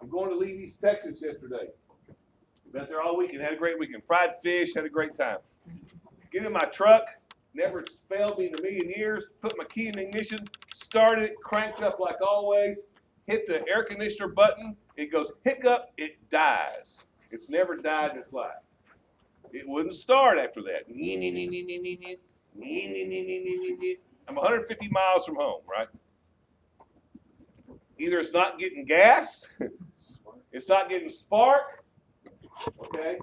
I'm going to leave East Texas yesterday. Been there all weekend, had a great weekend. Fried fish, had a great time. Get in my truck, never failed me in a million years. Put my key in the ignition, started it, cranked up like always. Hit the air conditioner button, it goes hiccup, it dies. It's never died in its life. It wouldn't start after that. I'm 150 miles from home, right? Either it's not getting gas, it's not getting spark, okay?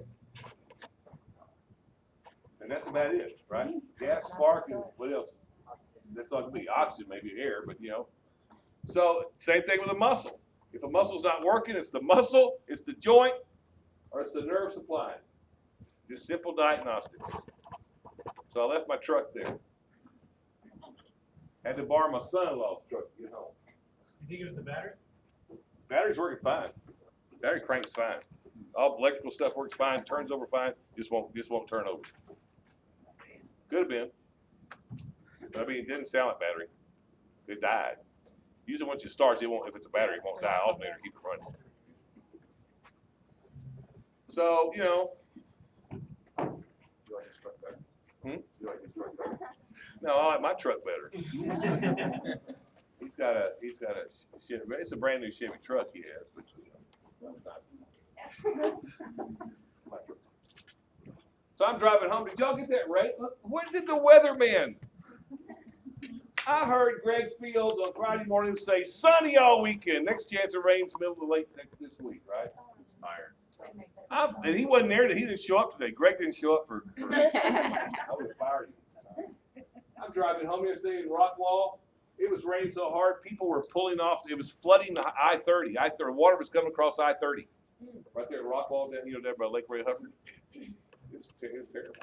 And that's about it, right? Gas, spark, and what else? That's not going to be oxygen, maybe air, but you know. So same thing with a muscle. If a muscle's not working, it's the muscle, it's the joint, or it's the nerve supply. Just simple diagnostics. So I left my truck there. Had to borrow my son-in-law's truck to get home. You think it was the battery? Battery's working fine. Battery cranks fine. All electrical stuff works fine, turns over fine, just won't turn over. Could have been. I mean, it didn't sound like battery. It died. Usually once it starts, it won't. If it's a battery, it won't die. Alternator, keep it running. So you know. You like his truck better? Hmm? You like his truck better? No, I like my truck better. He's got a Chevy. It's a brand new Chevy truck he has, which is not. So I'm driving home. Did y'all get that right? When did the weatherman? I heard Greg Fields on Friday morning say sunny all weekend. Next chance of rain's middle to late this week, right? And he wasn't there. He didn't show up today. Greg didn't show up for I would have fired him. I'm driving home yesterday in Rockwall. It was raining so hard, people were pulling off. It was flooding the I-30. Water was coming across I-30. Right there at Rockwall, down, there by Lake Ray Hubbard. It was terrible.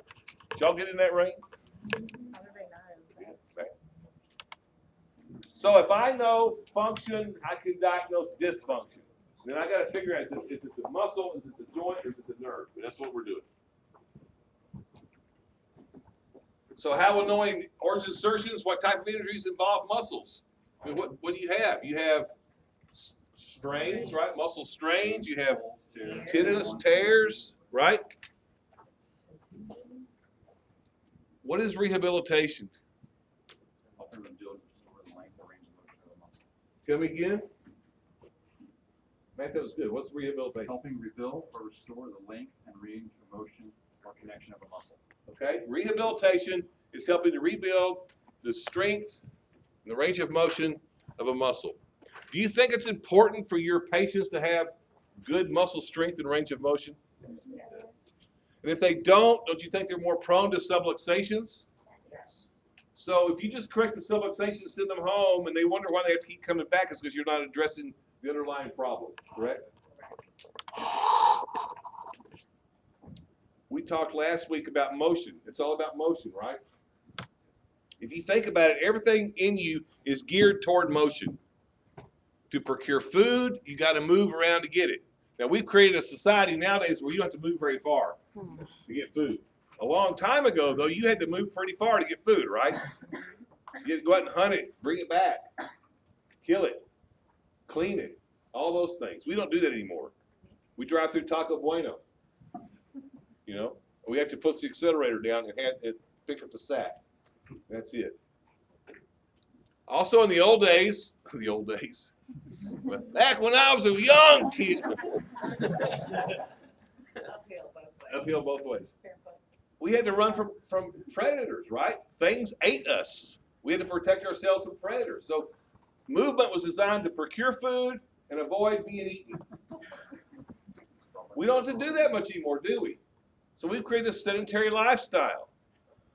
Did y'all get in that rain? Yeah, bad. So if I know function, I can diagnose dysfunction. Then I got to figure out, is it the muscle, is it the joint, or is it the nerve? And that's what we're doing. So how will knowing origin assertions, what type of injuries involve muscles? I mean, what do you have? You have strains, right? Muscle strains. You have tendinous tears, right? What is rehabilitation? Tell me again. Matt, that was good. What's rehabilitation? Helping rebuild or restore the length and range of motion or connection of a muscle. Okay, rehabilitation is helping to rebuild the strength and the range of motion of a muscle. Do you think it's important for your patients to have good muscle strength and range of motion? Yes. And if they don't you think they're more prone to subluxations? Yes. So if you just correct the subluxation, send them home, and they wonder why they have to keep coming back, it's because you're not addressing the underlying problem, correct? We talked last week about motion. It's all about motion, right? If you think about it, everything in you is geared toward motion. To procure food, you got to move around to get it. Now, we've created a society nowadays where you don't have to move very far to get food. A long time ago, though, you had to move pretty far to get food, right? You had to go out and hunt it, bring it back, kill it, clean it, all those things. We don't do that anymore. We drive through Taco Bueno. You know, we have to put the accelerator down and pick up the sack. That's it. Also, in the old days, back when I was a young kid, uphill both ways. We had to run from predators, right? Things ate us. We had to protect ourselves from predators. So, movement was designed to procure food and avoid being eaten. We don't have to do that much anymore, do we? So we've created a sedentary lifestyle.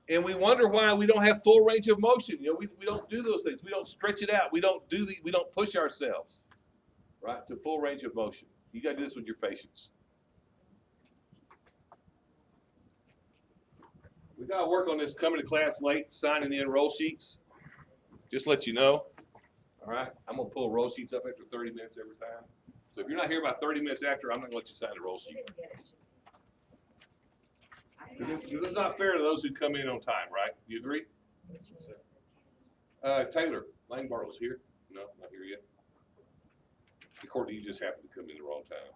And we wonder why we don't have full range of motion. You know, we don't do those things. We don't stretch it out. We don't push ourselves, right, to full range of motion. You got to do this with your patients. We got to work on this coming to class late, signing in roll sheets. Just let you know. All right, I'm going to pull roll sheets up after 30 minutes every time. So if you're not here about 30 minutes after, I'm not going to let you sign the roll sheet. It's not fair to those who come in on time, right? You agree? Taylor Langbartle's here. No, not here yet. Courtney, you just happened to come in the wrong time.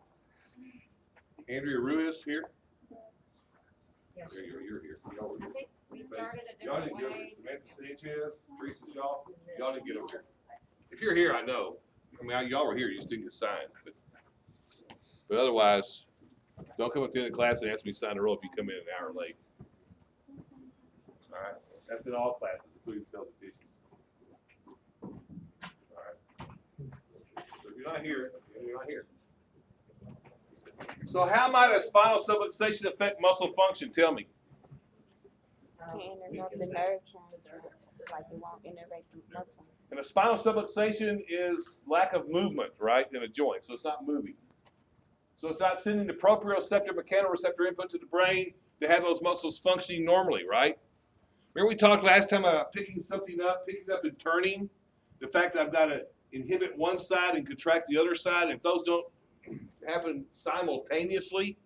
Andrea Ruiz here? Yes. There you are, you're here. Y'all were I here. think we started a Y'all different didn't get over here. way. Samantha Sanchez, Teresa Shaw, y'all didn't get over here. If you're here, I know. I mean, y'all were here, you just didn't get signed. But otherwise, don't come at the end of class and ask me to sign the roll if you come in an hour late. All right, that's in all classes, including self-education. All right. So if you're not here, you're not here. So how might a spinal subluxation affect muscle function? Tell me. Can interrupt the nerve transfer, like it won't innervate the muscle. And a spinal subluxation is lack of movement, right, in a joint. So it's not moving. So it's not sending the proprioceptor mechanoreceptor input to the brain to have those muscles functioning normally, right? Remember we talked last time about picking something up and turning? The fact that I've got to inhibit one side and contract the other side. If those don't happen simultaneously,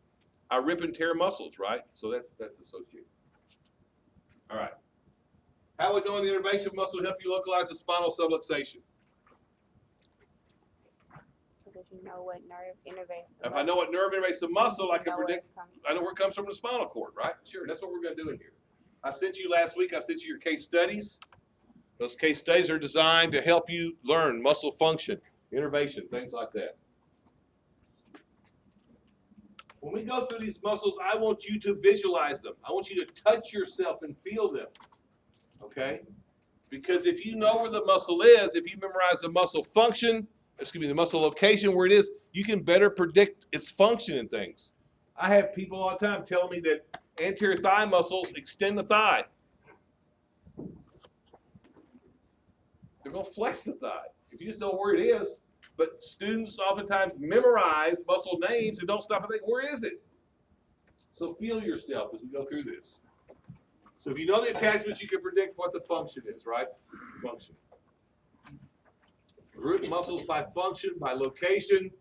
I rip and tear muscles, right? So that's associated. All right. How would knowing the innervation muscle help you localize a spinal subluxation? Because you know what nerve innervates the If I know what nerve innervates the muscle, I can know where predict. it's coming I know where it comes from the spinal cord, right? Sure, that's what we're going to do in here. I sent you last week, I sent you your case studies. Those case studies are designed to help you learn muscle function, innervation, things like that. When we go through these muscles, I want you to visualize them. I want you to touch yourself and feel them, okay? Because if you know where the muscle is, if you memorize the muscle function, the muscle location where it is, you can better predict its function and things. I have people all the time telling me that anterior thigh muscles extend the thigh. They're going to flex the thigh. If you just know where it is, but students oftentimes memorize muscle names and don't stop and think, where is it? So feel yourself as we go through this. So if you know the attachments, you can predict what the function is, right? Function. Group muscles by function, by location.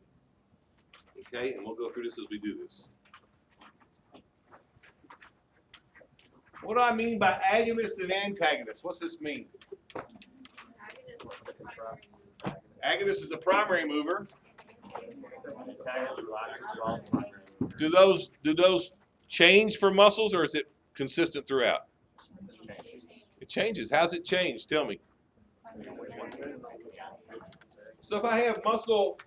Okay, and we'll go through this as we do this. What do I mean by agonist and antagonist? What's this mean? Agonist is the primary mover. Do those change for muscles, or is it consistent throughout? It changes. How's it change? Tell me. So if I have muscle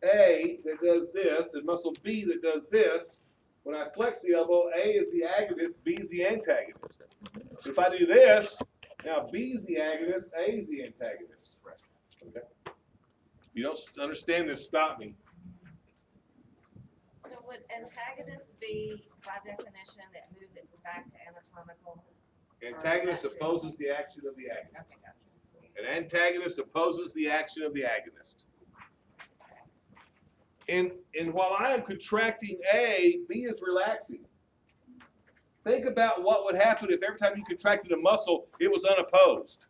A that does this and muscle B that does this, when I flex the elbow, A is the agonist, B is the antagonist. If I do this, now B is the agonist, A is the antagonist. Okay. If you don't understand this, stop me. So would antagonist be, by definition, that moves it back to anatomical? Antagonist opposes the action of the agonist. Okay, gotcha. An antagonist opposes the action of the agonist. And while I am contracting A, B is relaxing. Think about what would happen if every time you contracted a muscle, it was unopposed.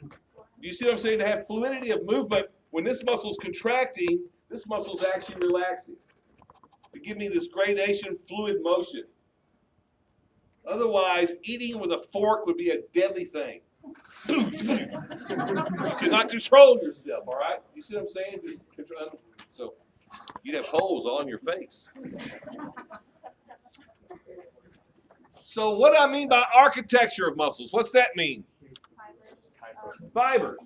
Do you see what I'm saying? To have fluidity of movement, when this muscle's contracting, this muscle's actually relaxing. To give me this gradation fluid motion. Otherwise, eating with a fork would be a deadly thing. You cannot control yourself, all right? You see what I'm saying? Just control. So you'd have holes all in your face. So what do I mean by architecture of muscles? What's that mean? Fibers.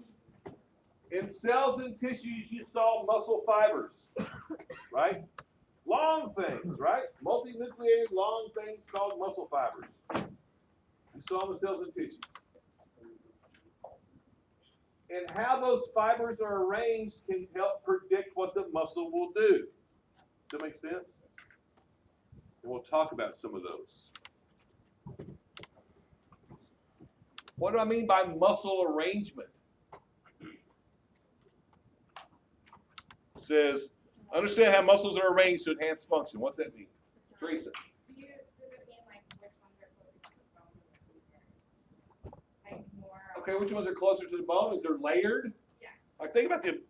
In cells and tissues, you saw muscle fibers, right? Long things, right? Multinucleated long things called muscle fibers. You saw them in cells and tissues. And how those fibers are arranged can help predict what the muscle will do. Does that make sense? And we'll talk about some of those. What do I mean by muscle arrangement? It says, understand how muscles are arranged to enhance function. What's that mean? Teresa. Does it mean like which ones are closer to the bone? Like more. Okay, which ones are closer to the bone? Is they're layered? Yeah. Like think about the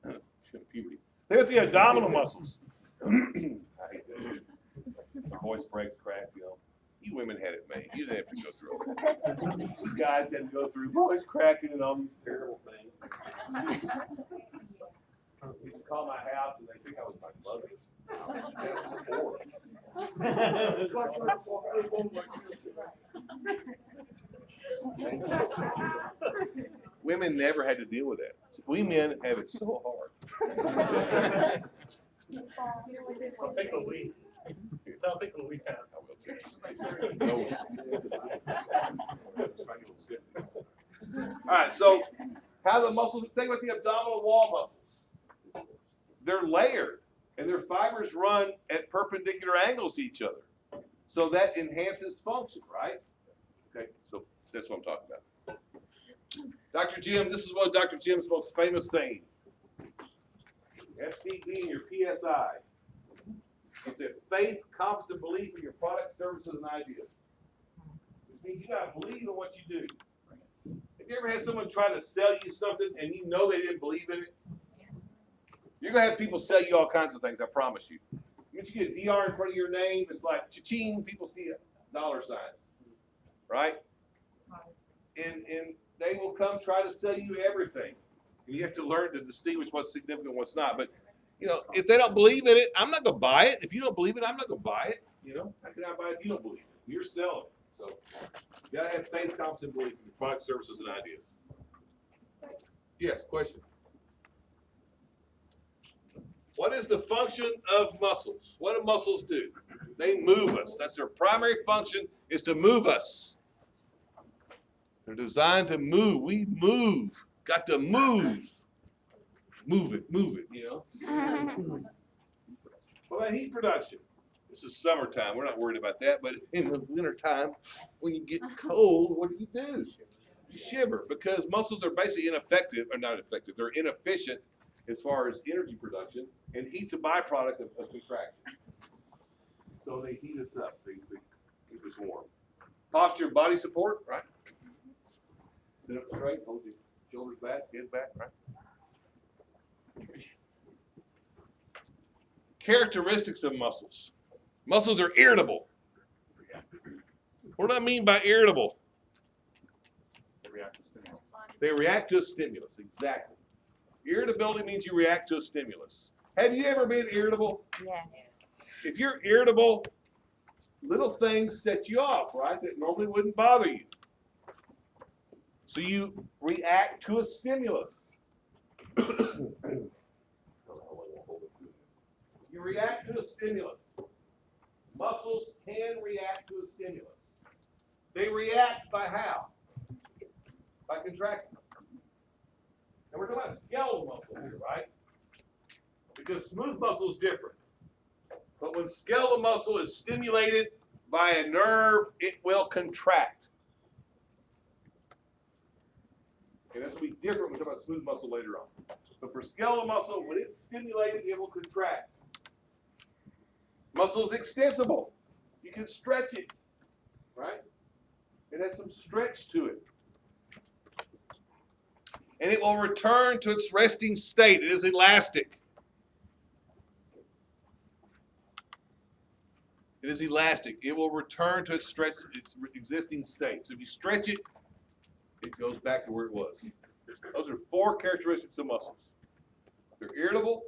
puberty. Think about the abdominal muscles. I hate this. Voice breaks, cracks, you know. You women had it made. You didn't have to go through all that. You guys had to go through voice cracking and all these terrible things. call my house and they think I was my mother. Women never had to deal with that. We men have it so hard. I'll take a lead. I'll take a lead. I will too. No. All right, so how the muscles, think about the abdominal wall muscles. They're layered and their fibers run at perpendicular angles to each other. So that enhances function, right? Okay, so that's what I'm talking about. Dr. Jim, this is one of Dr. Jim's most famous sayings. FCB and your PSI. It's a faith, confidence, and belief in your product, services, and ideas. Which means you gotta believe in what you do. Have you ever had someone try to sell you something and you know they didn't believe in it? You're gonna have people sell you all kinds of things, I promise you. Once you get DR in front of your name, it's like cha-ching, people see dollar signs. Right? And they will come try to sell you everything. And you have to learn to distinguish what's significant and what's not. But you know, if they don't believe in it, I'm not gonna buy it. If you don't believe it, I'm not gonna buy it. You know, how can I buy it if you don't believe it? You're selling it. So you gotta have faith, confidence, and belief in your product, services, and ideas. Yes, question. What is the function of muscles? What do muscles do? They move us. That's their primary function, is to move us. They're designed to move. We move. Got to move. Move it, you know? What about heat production? This is summertime. We're not worried about that. But in the wintertime, when you get cold, what do? You shiver, because muscles are basically ineffective, or not effective. They're inefficient as far as energy production, and heat's a byproduct of contraction. So they heat us up. They keep us warm. Posture, body support, right? Sit up straight, hold your shoulders back, head back, right? Characteristics of muscles. Muscles are irritable. What do I mean by irritable? They react to stimulus. They react to a stimulus, exactly. Irritability means you react to a stimulus. Have you ever been irritable? Yes. If you're irritable, little things set you off, right, that normally wouldn't bother you. So you react to a stimulus. You react to a stimulus. Muscles can react to a stimulus. They react by how? By contracting. And we're talking about skeletal muscles here, right? Because smooth muscle is different. But when skeletal muscle is stimulated by a nerve, it will contract. Okay, that's going to be different when we talk about smooth muscle later on. But for skeletal muscle, when it's stimulated, it will contract. Muscle is extensible. You can stretch it, right? It has some stretch to it. And it will return to its resting state. It is elastic. It is elastic. It will return to its existing state. So if you stretch it, it goes back to where it was. Those are 4 characteristics of muscles. They're irritable,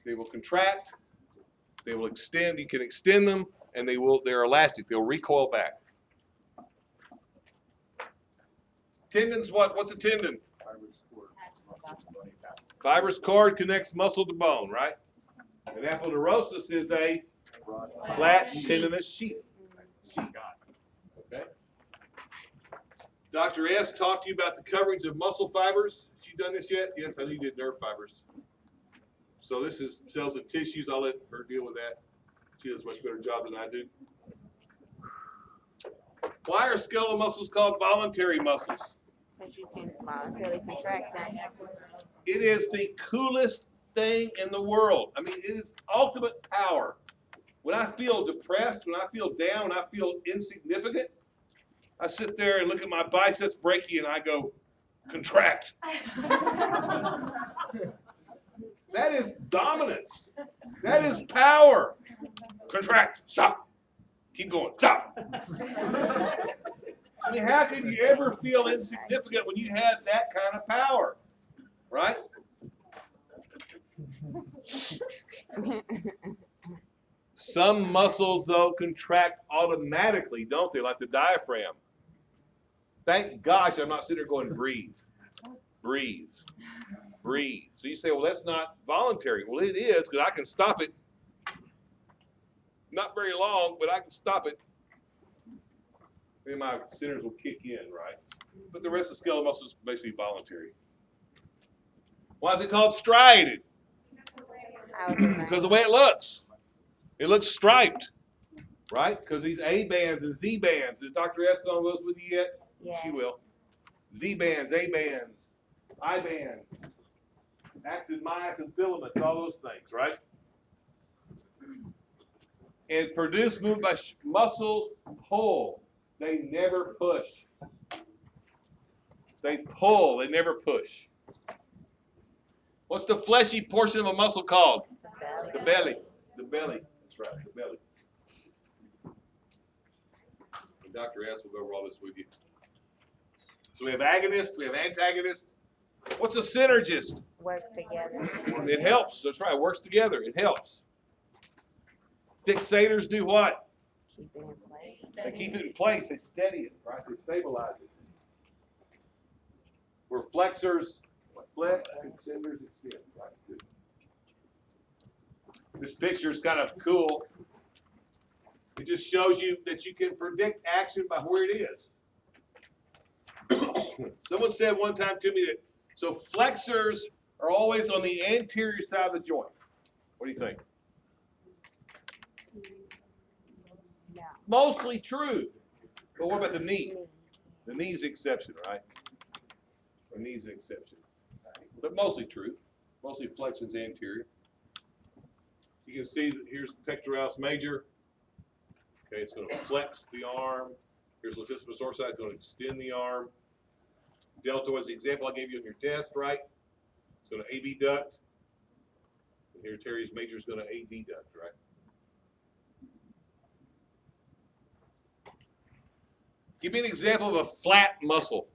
they will contract, they will extend, you can extend them, and they're elastic, they'll recoil back. Tendons, what's a tendon? Fibrous cord connects muscle to bone, right? And aponeurosis is a flat tendinous sheath. Okay. Dr. S talked to you about the coverings of muscle fibers. Has she done this yet? Yes, I know you did nerve fibers. So this is cells and tissues. I'll let her deal with that. She does a much better job than I do. Why are skeletal muscles called voluntary muscles? Because you can voluntarily contract them. It is the coolest thing in the world. I mean, it is ultimate power. When I feel depressed, when I feel down, when I feel insignificant, I sit there and look at my biceps brachii and I go, contract. That is dominance. That is power. Contract. Stop. Keep going. Stop. I mean, how could you ever feel insignificant when you have that kind of power? Right? Some muscles, though, contract automatically, don't they? Like the diaphragm. Thank gosh I'm not sitting there going, breathe, breathe, breathe. So you say, well, that's not voluntary. Well, it is, because I can stop it. Not very long, but I can stop it. Maybe my centers will kick in, right? But the rest of the skeletal muscle is basically voluntary. Why is it called striated? Because of the way it looks. It looks striped, right? Because these A bands and Z bands. Is Dr. S on those with you yet? Yes. She will. Z bands, A bands, I bands, active myosin filaments, all those things, right? And produce movement by muscles pull. They never push. They pull. They never push. What's the fleshy portion of a muscle called? The belly. The belly. That's right. The belly. And Dr. S will go over all this with you. So we have agonist. We have antagonist. What's a synergist? Works together. It helps. That's right. It works together. It helps. Fixators do what? Keep it in place. They keep it in place. They steady it, right? They stabilize it. Where flexors flex, extenders extend. Right? Good. This picture is kind of cool. It just shows you that you can predict action by where it is. Someone said one time to me that so flexors are always on the anterior side of the joint. What do you think? No. Mostly true. But what about the knee? The knee's the exception, right? The knee's the exception. But mostly true. Mostly flexion's anterior. You can see that here's pectoralis major. Okay, it's going to flex the arm. Here's latissimus dorsi, it's going to extend the arm. Deltoid is the example I gave you on your test, right? It's going to abduct. And here teres major is going to adduct, right? Give me an example of a flat muscle.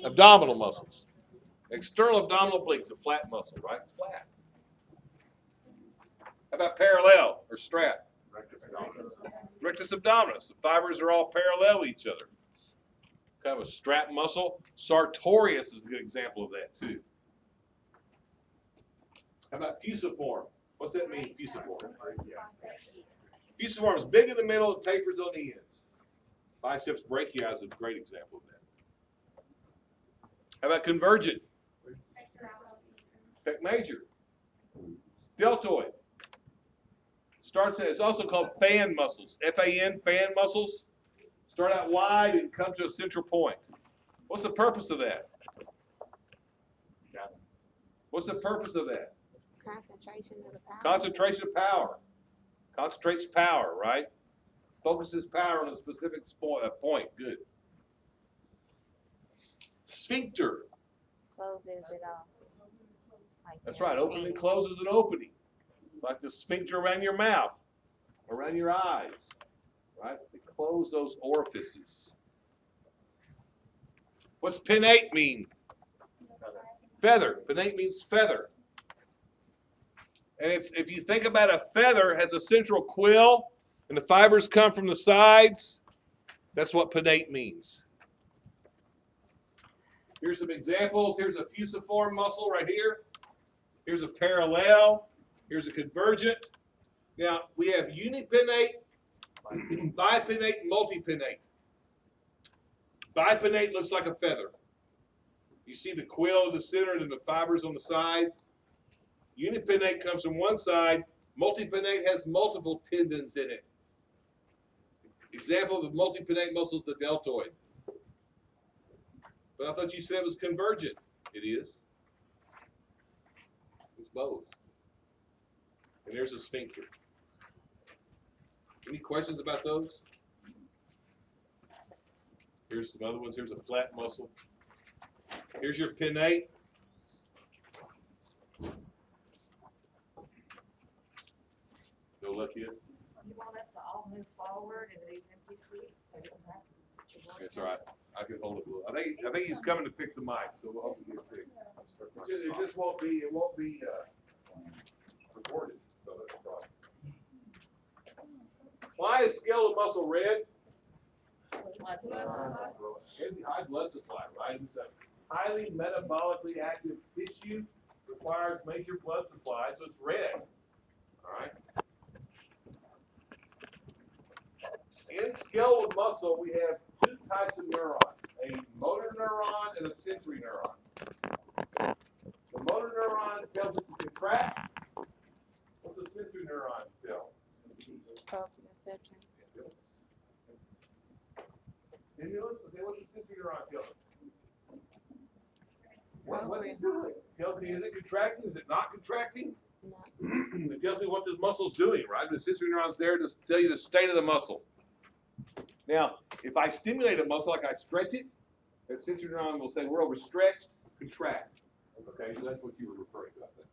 Abdominal muscles. External abdominal obliques, a flat muscle, right? It's flat. How about parallel or strap? Rectus abdominis. The fibers are all parallel to each other. Kind of a strap muscle. Sartorius is a good example of that too. How about fusiform? What's that mean, fusiform? Fusiform is big in the middle and tapers on the ends. Biceps brachii is a great example of that. How about convergent? Pec major. Deltoid. Starts at, it's also called fan muscles. F-A-N, fan muscles. Start out wide and come to a central point. What's the purpose of that? What's the purpose of that? Concentration of the power. Concentration of power. Concentrates power, right? Focuses power on a specific point. Good. Sphincter. Closes it off. Like That's that. right. Opening closes an opening. Like the sphincter around your mouth, around your eyes. Right? They close those orifices. What's pinnate mean? Feather. Pinnate means feather. And it's, if you think about a feather, it has a central quill, and the fibers come from the sides. That's what pinnate means. Here's some examples. Here's a fusiform muscle right here. Here's a parallel. Here's a convergent. Now, we have unipinnate, bipinnate, and multipinnate. Bipinnate looks like a feather. You see the quill in the center and the fibers on the side. Unipinnate comes from one side. Multipinnate has multiple tendons in it. Example of the multipinnate muscle is the deltoid. But I thought you said it was convergent. It is. It's both. And there's a sphincter. Any questions about those? Here's some other ones. Here's a flat muscle. Here's your pinnate. Go look here. You want us to all move forward into these empty seats, so you don't have to. put your voice That's all right. I can hold it. I think he's coming to fix the mic, so we'll hope to get it fixed. It just won't be. It won't be Recorded, so that's a problem. Why is skeletal muscle red? Plus, Heavy high blood supply, right? It's a highly metabolically active tissue, requires major blood supply, so it's red. All right. In skeletal muscle, we have two types of neurons: a motor neuron and a sensory neuron. The motor neuron tells it to contract. What's the sensory neuron tell? Proprioception. Stimulus? Okay, what's the sensory neuron tell it? What's it doing? Tells me, is it contracting? Is it not contracting? No. It tells me what this muscle's doing, right? The sensory neuron's there to tell you the state of the muscle. Now, if I stimulate a muscle, like I stretch it, that sensory neuron will say, we're overstretched, contract. Okay, so that's what you were referring to, I think.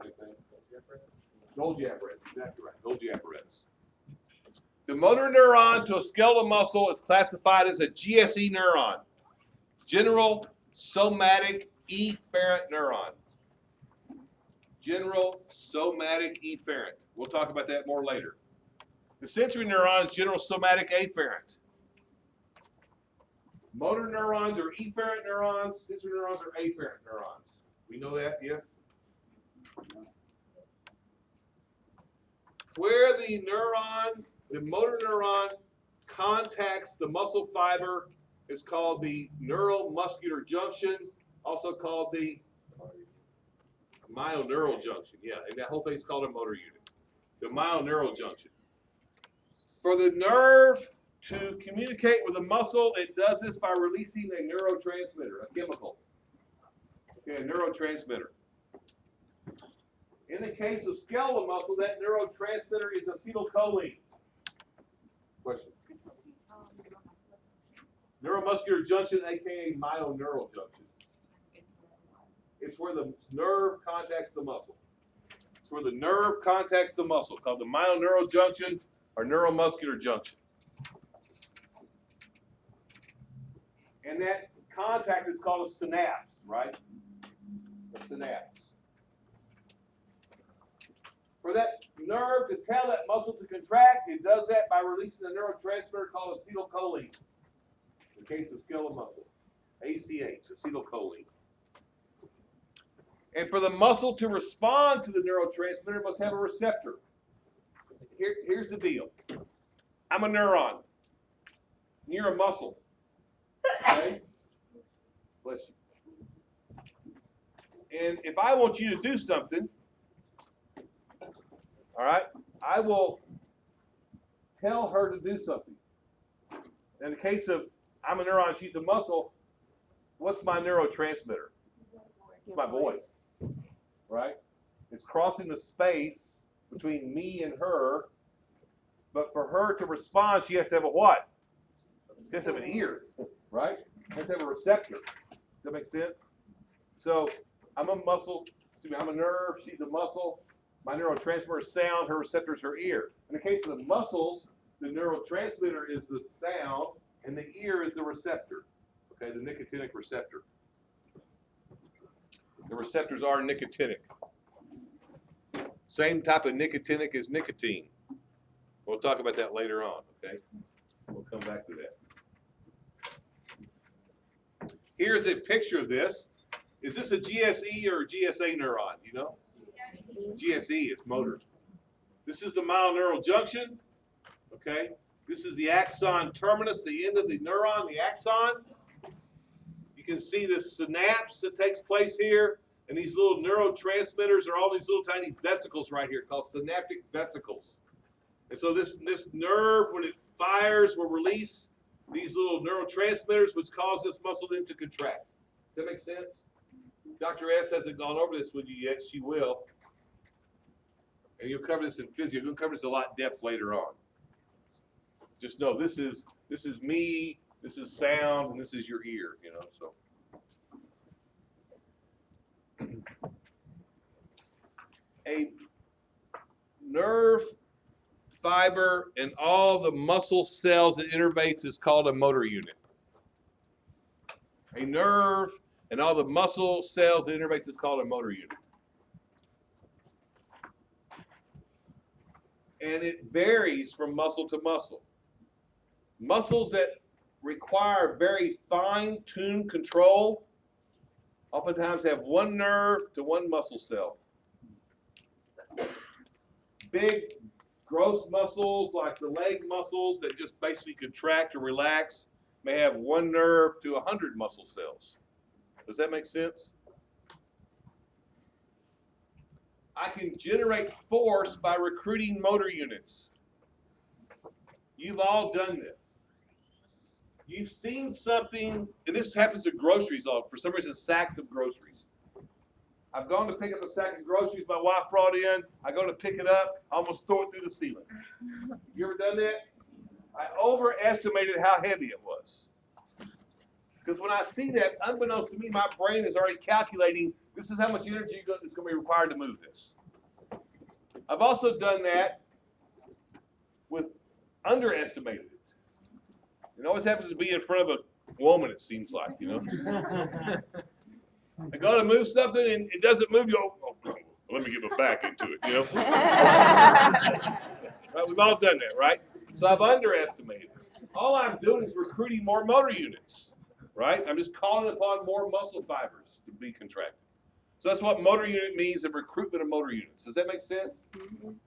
Same thing? Golgi apparatus, exactly right, Golgi apparatus. The motor neuron to a skeletal muscle is classified as a GSE neuron, general somatic efferent neuron. General somatic efferent. We'll talk about that more later. The sensory neuron is general somatic afferent. Motor neurons are efferent neurons, sensory neurons are afferent neurons. We know that, yes? Where the motor neuron contacts the muscle fiber is called the neuromuscular junction, also called the myoneural junction. Yeah, and that whole thing is called a motor unit. The myoneural junction. For the nerve to communicate with the muscle, it does this by releasing a neurotransmitter, a chemical. Okay, a neurotransmitter. In the case of skeletal muscle, that neurotransmitter is acetylcholine. Question? Neuromuscular junction, aka myoneural junction. It's where the nerve contacts the muscle. It's where the nerve contacts the muscle, called the myoneural junction or neuromuscular junction. And that contact is called a synapse, right? A synapse. For that nerve to tell that muscle to contract, it does that by releasing a neurotransmitter called acetylcholine. In the case of skeletal muscle, ACH, acetylcholine. And for the muscle to respond to the neurotransmitter, it must have a receptor. Here's the deal. I'm a neuron. You're a muscle. Okay? Bless you. And if I want you to do something, all right, I will tell her to do something. In the case of I'm a neuron, she's a muscle, what's my neurotransmitter? It's my voice, right? It's crossing the space between me and her, but for her to respond, she has to have a what? She has to have an ear, right? She has to have a receptor. Does that make sense? So I'm a muscle, I'm a nerve, she's a muscle. My neurotransmitter is sound, her receptor is her ear. In the case of the muscles, the neurotransmitter is the sound, and the ear is the receptor, okay, the nicotinic receptor. The receptors are nicotinic. Same type of nicotinic as nicotine. We'll talk about that later on, okay? We'll come back to that. Here's a picture of this. Is this a GSE or a GSA neuron, you know? GSE is motor. This is the myoneural junction, okay? This is the axon terminus, the end of the neuron, the axon. You can see the synapse that takes place here, and these little neurotransmitters are all these little tiny vesicles right here called synaptic vesicles. And so this nerve, when it fires, will release these little neurotransmitters, which cause this muscle then to contract. Does that make sense? Dr. S hasn't gone over this with you yet. She will. And you'll cover this in physio. You'll cover this a lot in depth later on. Just know this is me, this is sound, and this is your ear, you know, so. A nerve fiber and all the muscle cells it innervates is called a motor unit. A nerve and all the muscle cells it innervates is called a motor unit. and it varies from muscle to muscle. Muscles that require very fine-tuned control oftentimes have one nerve to one muscle cell. Big, gross muscles like the leg muscles that just basically contract or relax may have one nerve to 100 muscle cells. Does that make sense? I can generate force by recruiting motor units. You've all done this. You've seen something, and this happens to groceries, for some reason, sacks of groceries. I've gone to pick up a sack of groceries my wife brought in. I go to pick it up, I almost throw it through the ceiling. You ever done that? I overestimated how heavy it was. Because when I see that, unbeknownst to me, my brain is already calculating this is how much energy is going to be required to move this. I've also done that with underestimated it. It always happens to be in front of a woman, it seems like, you know. I go to move something and it doesn't move, you go, oh, let me get my back into it, you know. Right? We've all done that, right? So I've underestimated it. All I'm doing is recruiting more motor units, right? I'm just calling upon more muscle fibers to be contracted. So that's what motor unit means, the recruitment of motor units. Does that make sense?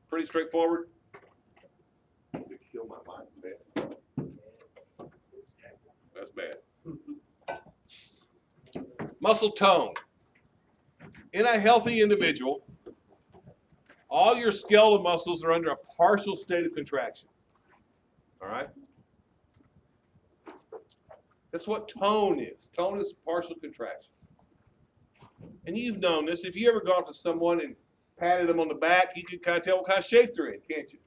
Pretty straightforward. To kill my mind, man. That's bad. Muscle tone. In a healthy individual, all your skeletal muscles are under a partial state of contraction. All right? That's what tone is. Tone is partial contraction. And you've known this. If you ever gone to someone and patted them on the back, you can kind of tell what kind of shape they're in, can't you?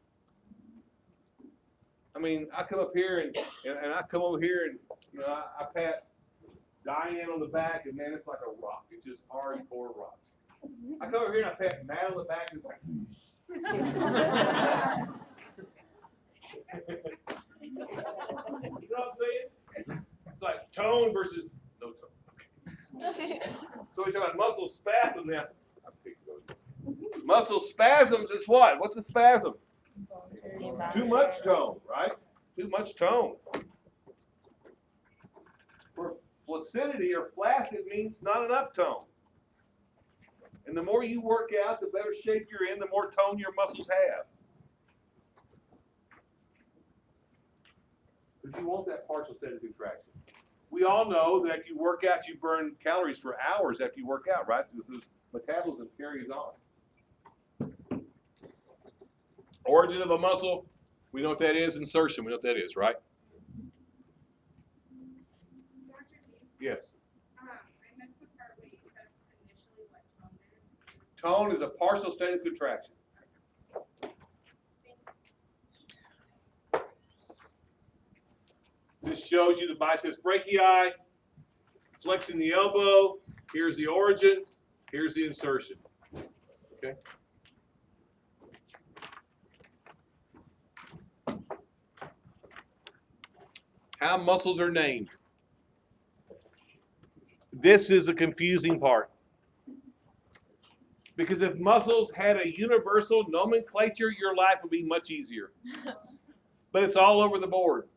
I mean, I come up here and I come over here and you know I pat Diane on the back and man, it's like a rock. It's just hardcore rock. I come over here and I pat Matt on the back and it's like. You know what I'm saying? It's like tone versus no tone. So we talk about muscle spasm now. Muscle spasms is what? What's a spasm? Too much tone, right? Too much tone. For flaccidity or flaccid means not enough tone. And the more you work out, the better shape you're in, the more tone your muscles have. But you want that partial state of contraction. We all know that if you work out, you burn calories for hours after you work out, right? Because metabolism carries on. Origin of a muscle, we know what that is. Insertion, we know what that is, right? Dr. B, Yes. I missed the part where you said initially what tone is. Tone is a partial state of contraction. This shows you the biceps brachii, flexing the elbow. Here's the origin. Here's the insertion. Okay. How muscles are named. This is the confusing part. Because if muscles had a universal nomenclature, your life would be much easier. But it's all over the board.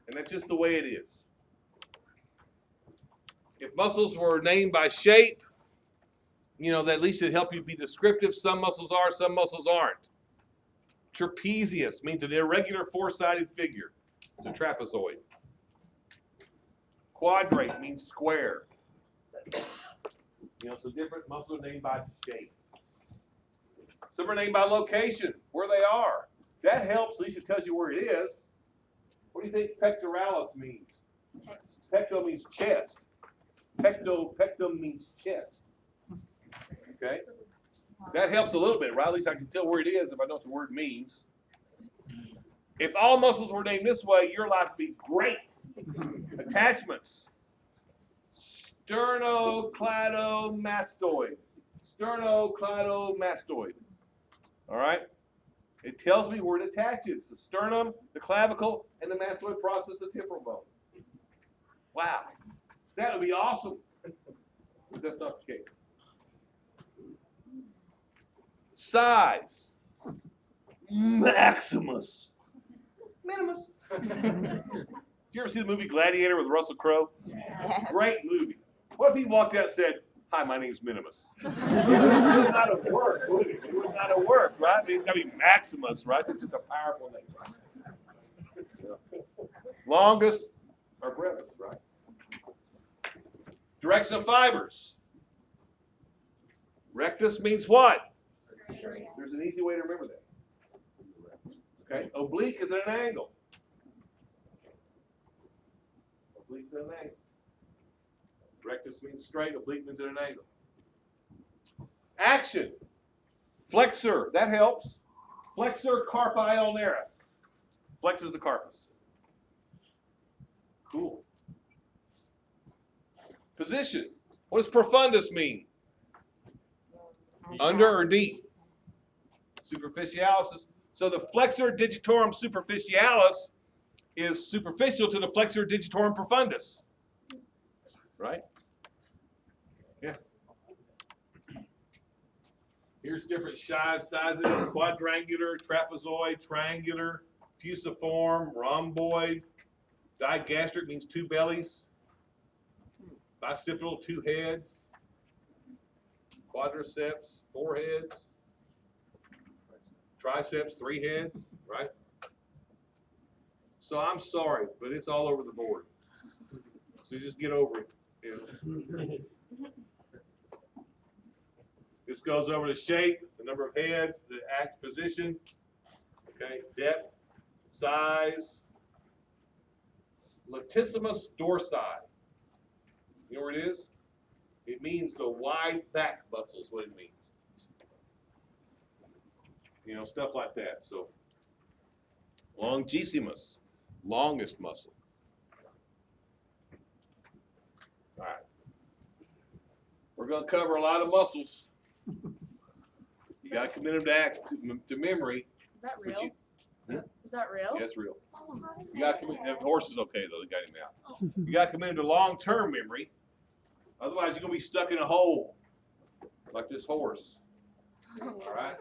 And that's just the way it is. If muscles were named by shape, you know, that at least it'd help you be descriptive. Some muscles are, some muscles aren't. Trapezius means an irregular four-sided figure. It's a trapezoid. Quadrate means square. You know, so different muscles are named by shape. Some are named by location, where they are. That helps, at least it tells you where it is. What do you think pectoralis means? Pecto means chest. Pectum means chest. Okay? That helps a little bit, right? At least I can tell where it is if I know what the word means. If all muscles were named this way, your life would be great. Attachments. Sternocleidomastoid. Sternocleidomastoid. All right? It tells me where it attaches. The sternum, the clavicle, and the mastoid process of temporal bone. Wow. That would be awesome. But that's not the case. Size. Maximus. Minimus. Did you ever see the movie Gladiator with Russell Crowe? Great movie. What if he walked out and said, "Hi, my name's Minimus"? It would not have worked, would it? It would not have worked, right? I mean, it's got to be Maximus, right? That's just a powerful name, right? Yeah. Longest or brevest, right? Direction of fibers. Rectus means what? There's an easy way to remember that. Okay, oblique is at an angle. Oblique's at an angle. Rectus means straight, oblique means at an angle. Action. Flexor, that helps. Flexor carpi ulnaris. Flexes the carpus. Cool. Position. What does profundus mean? Under or deep? Superficialis is, so the flexor digitorum superficialis is superficial to the flexor digitorum profundus. Right? Yeah. Here's different sizes: quadrangular, trapezoid, triangular, fusiform, rhomboid. Digastric means two bellies. Bicipital, two heads. Quadriceps, four heads. Triceps, three heads, right? So I'm sorry, but it's all over the board. So just get over it. You know? This goes over the shape, the number of heads, the act position, okay, depth, size. Latissimus dorsi. You know what it is? It means the wide back muscle is what it means. You know, stuff like that. So, longissimus, longest muscle. All right. We're going to cover a lot of muscles. You got to commit them to to memory. Is that real? But Is that real? Yes, real. You got to commit. The horse is okay though. They got him out. You got to commit them to long-term memory. Otherwise, you're going to be stuck in a hole like this horse. All right.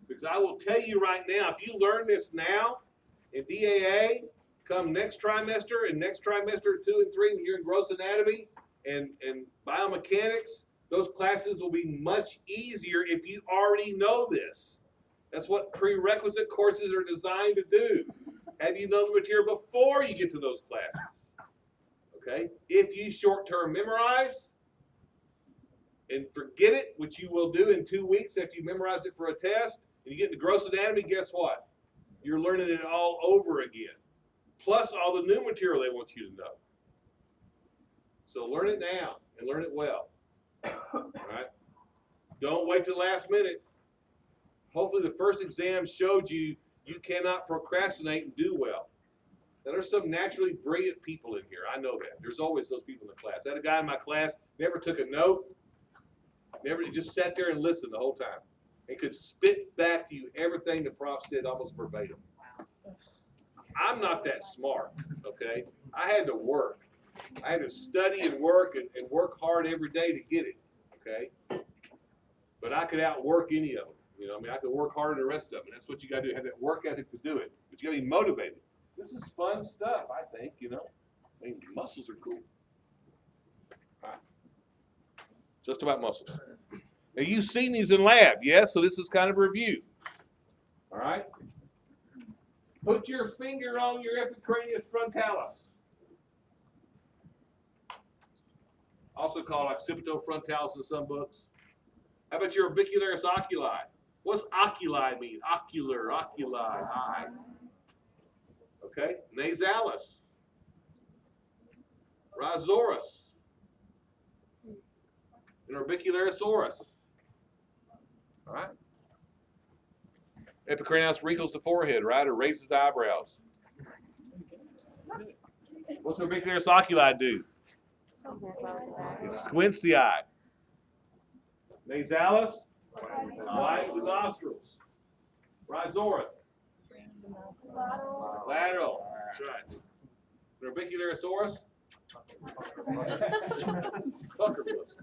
Because I will tell you right now, if you learn this now in DAA, come next trimester and next trimester 2 and 3, when you're in gross anatomy and biomechanics, those classes will be much easier if you already know this. That's what prerequisite courses are designed to do. Have you known the material before you get to those classes? Okay? If you short-term memorize and forget it, which you will do in 2 weeks after you memorize it for a test, and you get into gross anatomy, guess what? You're learning it all over again. Plus all the new material they want you to know. So learn it now and learn it well. All right? Don't wait till the last minute. Hopefully the first exam showed you you cannot procrastinate and do well. Now there's some naturally brilliant people in here. I know that. There's always those people in the class. I had a guy in my class, never took a note, never just sat there and listened the whole time. And could spit back to you everything the prof said almost verbatim. I'm not that smart, okay? I had to work. I had to study and work and work hard every day to get it, okay? But I could outwork any of them. You know, I mean, I could work harder than the rest of them. And that's what you got to do, have that work ethic to do it. But you got to be motivated. This is fun stuff, I think, you know. I mean, muscles are cool. All right. Just about muscles. Now, you've seen these in lab, yes? So this is kind of a review. All right? Put your finger on your epicranius frontalis. Also called occipitofrontalis in some books. How about your orbicularis oculi? What's oculi mean? Ocular, oculi, eye. Okay? Nasalis. Rhizoris. And orbicularis oris. All right? Epicranius wrinkles the forehead, right? Or raises eyebrows. What's orbicularis oculi do? It squints the eye. Nasalis, widens the nostrils. Rhizoris, lateral. That's right. Orbicularis oris, puckerbus.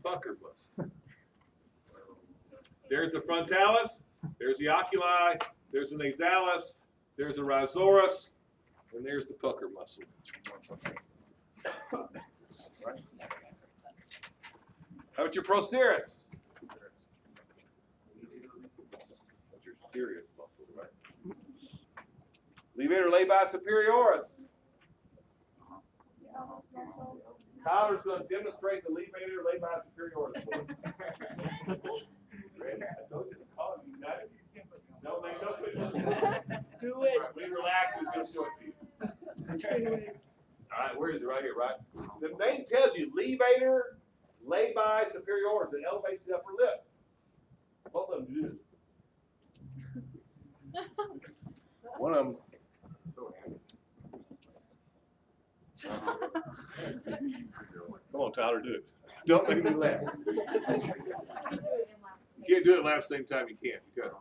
Puckerbus. There's the frontalis. There's the oculi, there's the nasalis, there's the rhizoras, and there's the pucker muscle. Right. How about your procerus? That's your serious muscle, right? Levator labii superioris. Tyler's going to demonstrate the levator labii superioris for us. Ready? I told you to call you. Got it? No, man, don't do it. Do it. We relax. He's going to show it to you. All right, where is it? Right here, right? The name tells you levator labii superioris. It elevates the upper lip. Both of them do this. One of them. So handy. Come on, Tyler, do it. Don't make me laugh. You can't do it and laugh at the same time. You can't. You can't.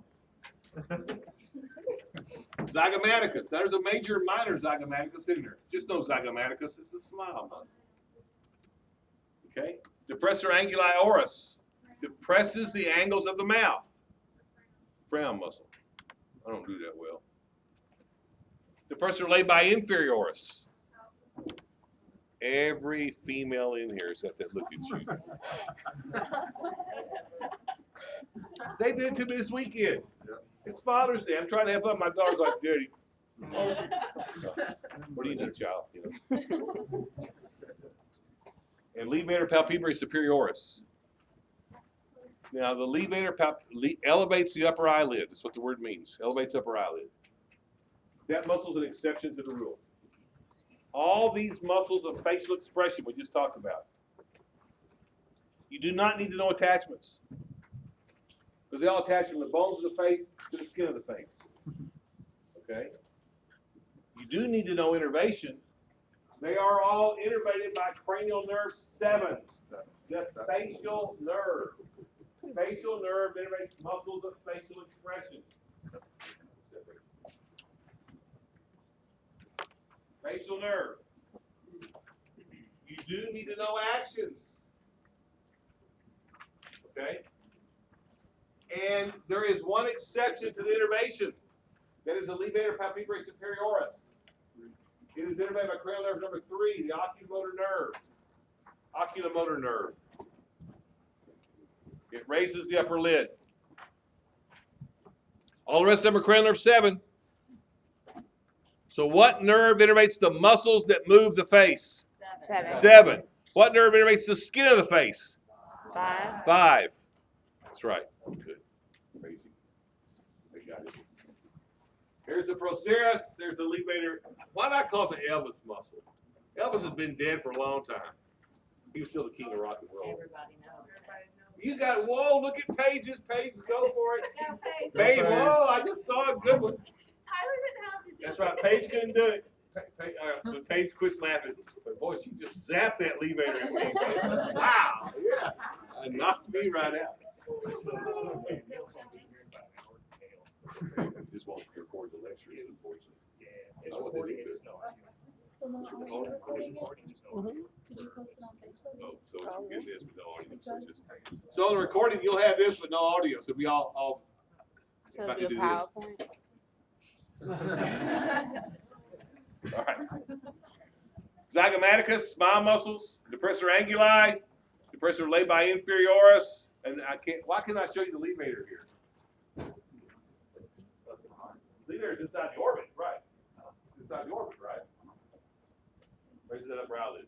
Zygomaticus. There's a major and minor zygomaticus in there. Just no zygomaticus. It's a smile muscle. Okay. Depressor anguli oris. Depresses the angles of the mouth. Frown muscle. I don't do that well. Depressor labii inferioris. Every female in here has got that look at you. They did it to me this weekend. It's Father's Day. I'm trying to have fun. My daughter's like, Daddy. What do you do, child? You know? And levator palpebrae superioris. Now, the levator elevates the upper eyelid. That's what the word means. Elevates upper eyelid. That muscle is an exception to the rule. All these muscles of facial expression we just talked about. You do not need to know attachments. Because they all attach from the bones of the face to the skin of the face. Okay? You do need to know innervation. They are all innervated by cranial nerve 7. The facial nerve. Facial nerve innervates muscles of facial expression. Facial nerve. You do need to know actions. Okay? And there is one exception to the innervation. That is the levator palpebrae superioris. It is innervated by cranial nerve number 3, the oculomotor nerve. Oculomotor nerve. It raises the upper lid. All the rest of them are cranial nerve 7. So what nerve innervates the muscles that move the face? 7. What nerve innervates the skin of the face? 5. 5. That's right. Good. Crazy. They got it. Here's the procerus. There's the levator. Why not call it the Elvis muscle? Elvis has been dead for a long time. He was still the king of rock and roll. Everybody knows. You got, whoa, look at Paige's. Paige, go for it. No, Paige. Paige, whoa, I just saw a good one. Tyler didn't have to do That's right. Paige couldn't do it. Paige quits laughing. But boy, she just zapped that levator in me. Wow. Yeah. Knocked me right out. Just won't record the lectures, unfortunately. It's That's what they recording, do. it's no audio. Mm-hmm. It's recording, just no audio. Could you post it on Facebook? Oh, so it's getting this, but no audio. So on the recording, you'll have this, but no audio. So we all So if I it'll could be do a this. PowerPoint. All right. Zygomaticus, smile muscles, depressor anguli, depressor labii inferioris, and why can't I show you the levator here? Levator is inside the orbit, right? Inside the orbit, right? Raises that upper eyelid.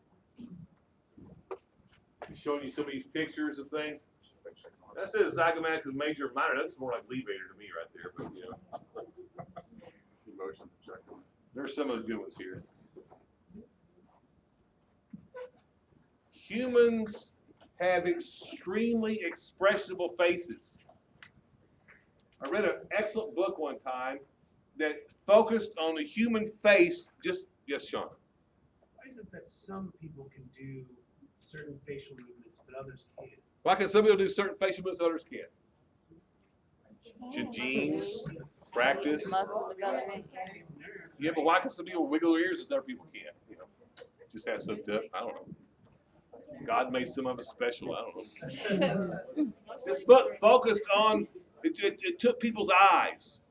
He's showing you some of these pictures of things. That says zygomaticus major and minor. That's more like levator to me right there, but you know. Emotion projector. There's some of the good ones here. Humans have extremely expressible faces. I read an excellent book one time that focused on the human face. Yes, Sean. Why is it that some people can do certain facial movements, but others can't? Why can some people do certain facial movements, others can't? Genes, practice. Muscle development. Yeah, but why can some people wiggle their ears and other people can't? You know, just has hooked up. I don't know. God made some of us special. I don't know. This book focused on It took people's eyes,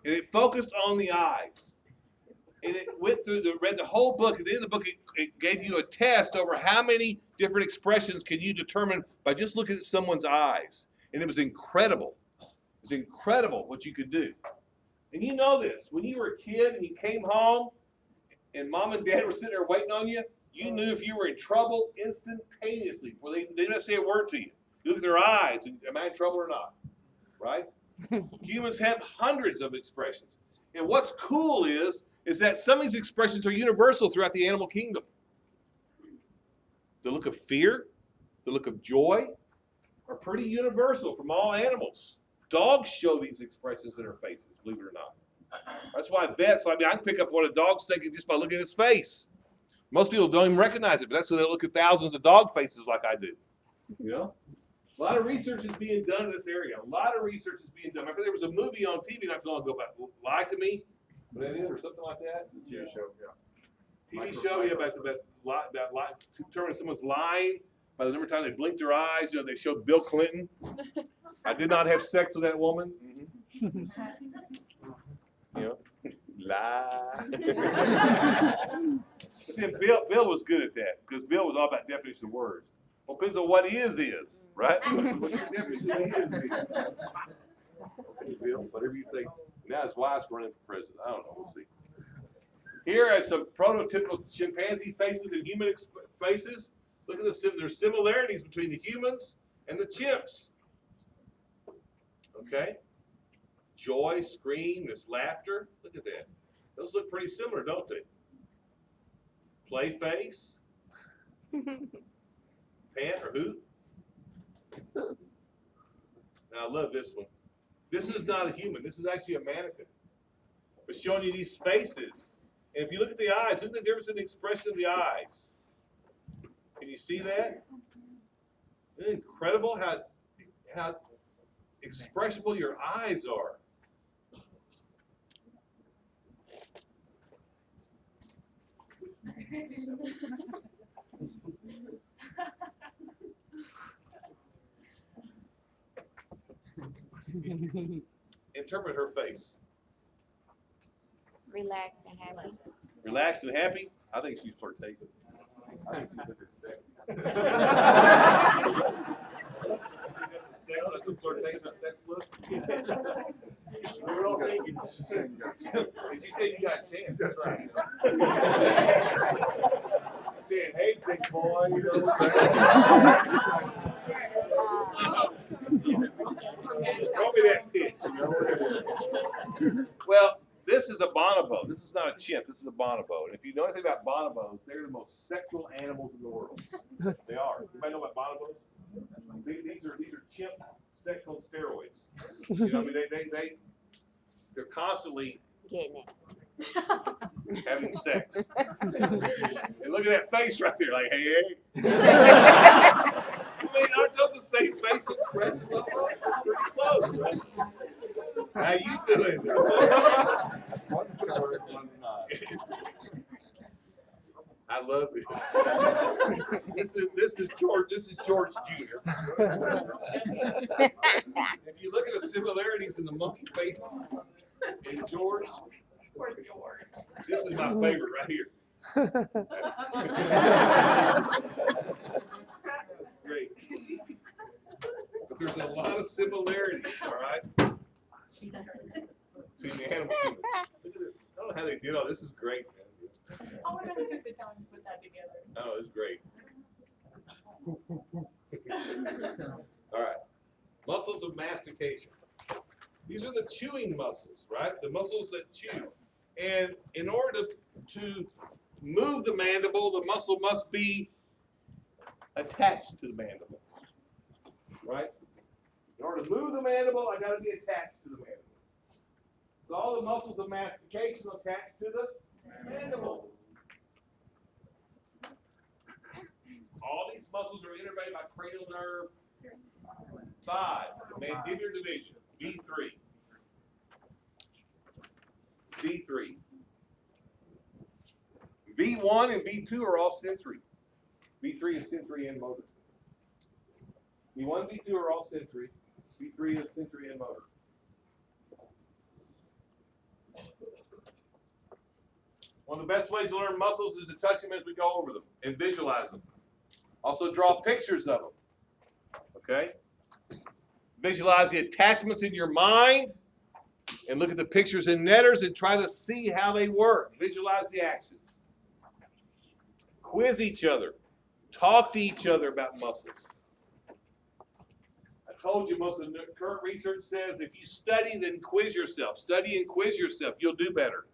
and it focused on the eyes. And it went through read the whole book. At the end of the book, it gave you a test over how many different expressions can you determine by just looking at someone's eyes. And it was incredible. It was incredible what you could do. And you know this, when you were a kid and you came home and mom and dad were sitting there waiting on you, you knew if you were in trouble instantaneously before they didn't say a word to you. You look at their eyes and am I in trouble or not? Right? Humans have hundreds of expressions. And what's cool is that some of these expressions are universal throughout the animal kingdom. The look of fear, the look of joy are pretty universal from all animals. Dogs show these expressions in their faces, believe it or not. That's why vets, I can pick up what a dog's thinking just by looking at his face. Most people don't even recognize it, but that's why they look at thousands of dog faces like I do. You know? A lot of research is being done in this area. A lot of research is being done. Remember there was a movie on TV not too long ago about Lie to Me? Was that it or something like that? TV show, yeah. TV show, yeah, about determining someone's lying by the number of times they blink their eyes. You know, they showed Bill Clinton. I did not have sex with that woman. You know, lie. But then Bill was good at that because Bill was all about definition of words. Well, depends on what is, right? What's your definition of is? Okay, Bill, whatever you think. Now his wife's running for president. I don't know. We'll see. Here are some prototypical chimpanzee faces and human faces. Look at there's similarities between the humans and the chimps. Okay? Joy, scream, this laughter. Look at that. Those look pretty similar, don't they? Play face. Pant or hoot. Now I love this one. This is not a human. This is actually a mannequin. But showing you these faces. And if you look at the eyes, look at the difference in the expression of the eyes. Can you see that? Isn't it incredible how expressible your eyes are? Interpret her face. Relaxed and happy. Relaxed and happy? I think she's flirtatious. I think she's looking at sex. That's a sex, that's a flirtatious sex look. And she said you got a chance. That's right. She's saying, hey, big boy. Throw me that pitch. Well, this is a bonobo. This is not a chimp. This is a bonobo. And if you know anything about bonobos, they're the most sexual animals in the world. They are. Anybody know about bonobos? These are chimp sex on steroids. You know, I mean, they're constantly Getting it. having sex. And look at that face right there, like, hey, hey. I mean, aren't those the same facial expressions? It's pretty close, right? How you doing? One's gonna work, one's not. I love this. This is George Jr. If you look at the similarities in the monkey faces in George, this is my favorite right here. That's great. But there's a lot of similarities, all right, between the animal kingdom. Look at it. I don't know how they did all this. Is great, man. I wonder who took the time to put that together. Oh, it's great. All right. Muscles of mastication. These are the chewing muscles, right? The muscles that chew. And in order to move the mandible, the muscle must be attached to the mandible, right? In order to move the mandible, I got to be attached to the mandible. So all the muscles of mastication are attached to the mandible. All these muscles are innervated by cranial nerve 5, the mandibular division, V3. V3. V1 and V2 are all sensory. V3 is sensory and motor. V1 and V2 are all sensory. B3 is sensory and motor. One of the best ways to learn muscles is to touch them as we go over them and visualize them. Also draw pictures of them. Okay? Visualize the attachments in your mind and look at the pictures in Netters and try to see how they work. Visualize the actions. Quiz each other. Talk to each other about muscles. I told you most of the current research says if you study, then quiz yourself. Study and quiz yourself. You'll do better.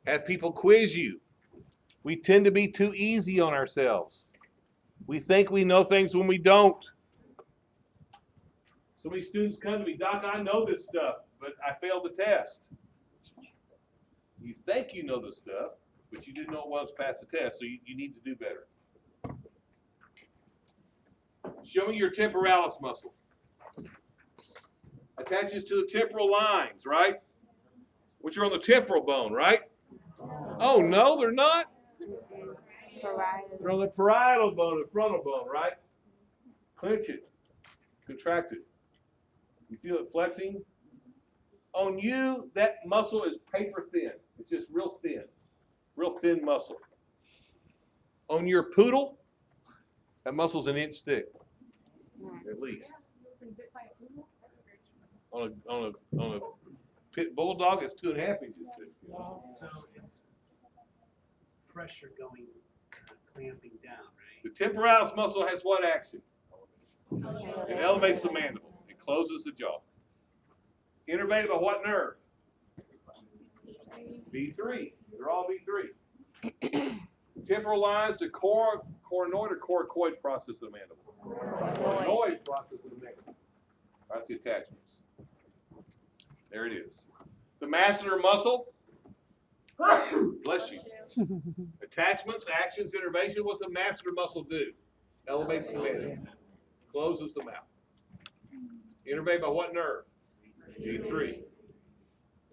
Have people quiz you. We tend to be too easy on ourselves. We think we know things when we don't. So many students come to me, Doc, I know this stuff, but I failed the test. You think you know this stuff, but you didn't know it well to pass the test, so you need to do better. Show me your temporalis muscle. Attaches to the temporal lines, right? Which are on the temporal bone, right? Oh, no, they're not. Parietal. They're on the parietal bone, the frontal bone, right? Clench it. Contract it. You feel it flexing? On you, that muscle is paper thin. It's just real thin muscle. On your poodle, that muscle's an inch thick, at least. On a pit bulldog, it's 2.5 inches thick. So it's pressure going, clamping down, right? The temporalis muscle has what action? It elevates the mandible. It closes the jaw. Innervated by what nerve? B3. They're all B3. Temporal lines to coronoid or coracoid process of the mandible. Coracoid process of the mandible. That's the attachments. There it is. The masseter muscle. Bless you. Attachments, actions, innervation. What's the masseter muscle do? Elevates the mandible. Closes the mouth. Innervated by what nerve? B3.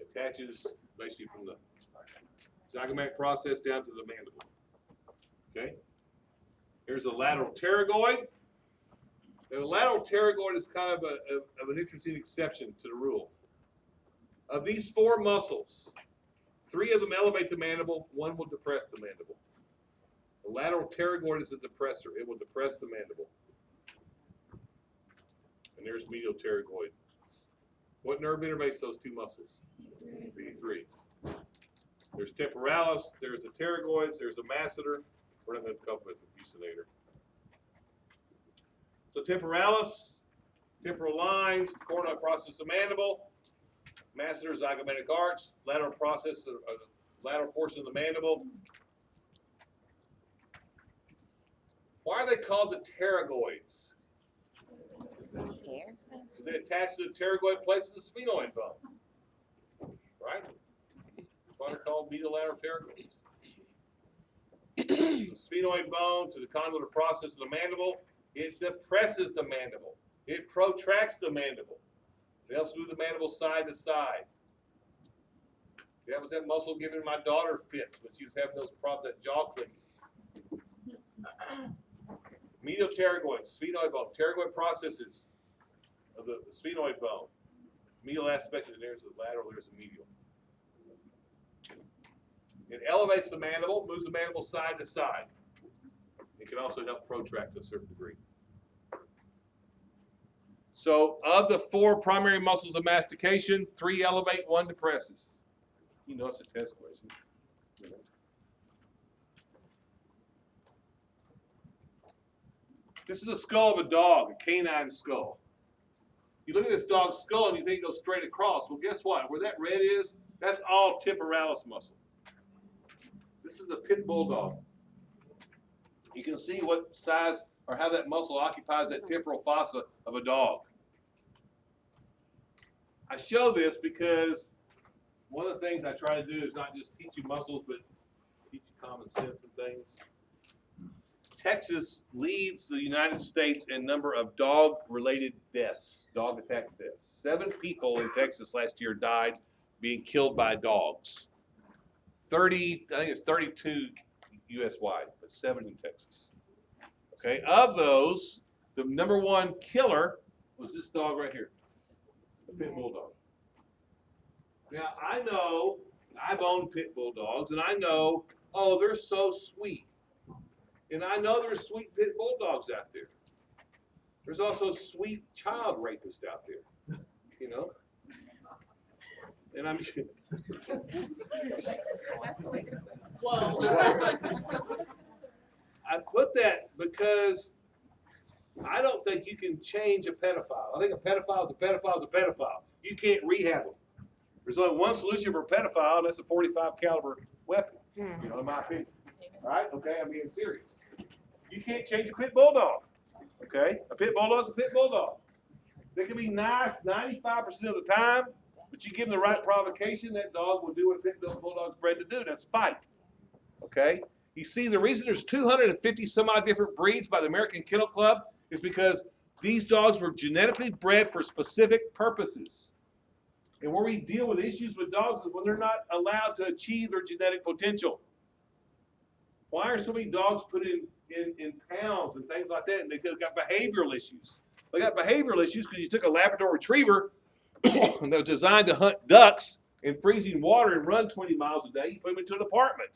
Attaches basically from the zygomatic process down to the mandible. Okay? Here's a lateral pterygoid. And the lateral pterygoid is kind of an interesting exception to the rule. Of these 4 muscles, 3 of them elevate the mandible, 1 will depress the mandible. The lateral pterygoid is a depressor. It will depress the mandible. And there's medial pterygoid. What nerve innervates those 2 muscles? B3. There's temporalis, there's the pterygoids, there's the masseter. We're not going to cover with the buccinator. So temporalis, temporal lines, coronoid process of mandible, masseter, zygomatic arch, lateral process, lateral portion of the mandible. Why are they called the pterygoids? They attach to the pterygoid plates of the sphenoid bone, right? That's why they're called medial lateral pterygoids. The sphenoid bone to the convolular process of the mandible, it depresses the mandible. It protracts the mandible. It helps move the mandible side to side. That was that muscle giving my daughter fits when she was having those problems, that jaw clicking. Medial pterygoid, sphenoid bone, pterygoid processes of the sphenoid bone. Medial aspect, and there's the lateral, there's the medial. It elevates the mandible, moves the mandible side to side. It can also help protract to a certain degree. So, of the 4 primary muscles of mastication, 3 elevate, 1 depresses. You know it's a test question. This is the skull of a dog, a canine skull. You look at this dog's skull and you think it goes straight across. Well, guess what? Where that red is, that's all temporalis muscle. This is a pit bulldog. You can see what size or how that muscle occupies that temporal fossa of a dog. I show this because one of the things I try to do is not just teach you muscles, but teach you common sense and things. Texas leads the United States in number of dog-related deaths, dog-attack deaths. 7 people in Texas last year died being killed by dogs. 30, I think it's 32 U.S.-wide, but 7 in Texas. Okay, of those, the number 1 killer was this dog right here, a pit bull dog. Now, I know, I've owned pit bull dogs, and I know, oh, they're so sweet. And I know there's sweet pit bull dogs out there. There's also sweet child rapists out there, you know? And I'm, That's the way to. Whoa. I put that because I don't think you can change a pedophile. I think a pedophile is a pedophile is a pedophile. You can't rehab them. There's only one solution for a pedophile, and that's a 45 caliber weapon. You know, in my opinion. All right? Okay, I'm being serious. You can't change a pit bulldog. Okay? A pit bulldog's a pit bulldog. They can be nice 95% of the time, but you give them the right provocation, that dog will do what a pit bulldog's bred to do. That's fight. Okay? You see, the reason there's 250 some odd different breeds by the American Kennel Club is because these dogs were genetically bred for specific purposes. And where we deal with issues with dogs is when they're not allowed to achieve their genetic potential. Why are so many dogs put in pounds and things like that, and they've got behavioral issues? They got behavioral issues because you took a Labrador Retriever that was designed to hunt ducks in freezing water and run 20 miles a day. You put him into an apartment.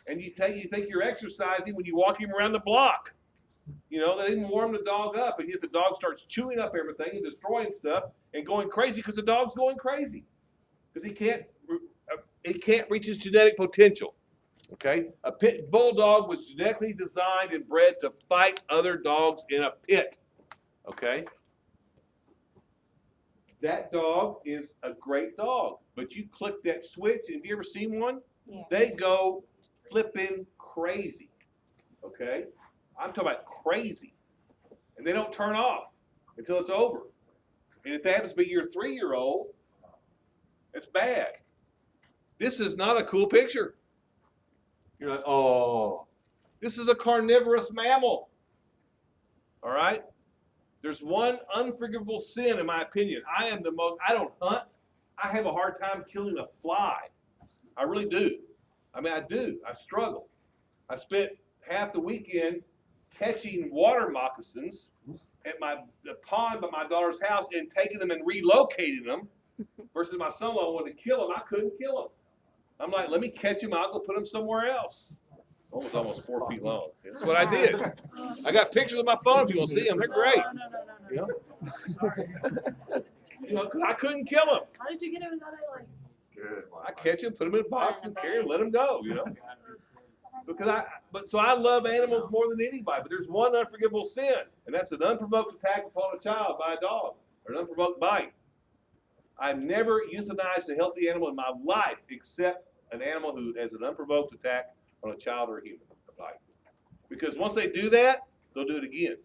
And you think you're exercising when you walk him around the block. You know, they didn't warm the dog up, and yet the dog starts chewing up everything and destroying stuff and going crazy because the dog's going crazy because he can't reach his genetic potential. Okay, a pit bulldog was genetically designed and bred to fight other dogs in a pit. Okay, that dog is a great dog, but you click that switch, and have you ever seen one? Yeah. They go flipping crazy. Okay, I'm talking about crazy, and they don't turn off until it's over. And if that happens to be your 3-year-old, it's bad. This is not a cool picture. You're like, oh, this is a carnivorous mammal. All right? There's one unforgivable sin, in my opinion. I don't hunt. I have a hard time killing a fly. I really do. I mean, I do. I struggle. I spent half the weekend catching water moccasins at the pond by my daughter's house and taking them and relocating them versus my son-in-law wanted to kill them. I couldn't kill them. I'm like, let me catch him. I'll go put him somewhere else. One was almost 4 feet long. That's what I did. I got pictures on my phone if you want to see them. They're great. No. You know, I couldn't kill them. How did you get him in that like? Good. I catch him, put him in a box, and carry him, let him go. You know, so I love animals more than anybody. But there's one unforgivable sin, and that's an unprovoked attack upon a child by a dog or an unprovoked bite. I've never euthanized a healthy animal in my life except an animal who has an unprovoked attack on a child or a human bite. Because once they do that, they'll do it again.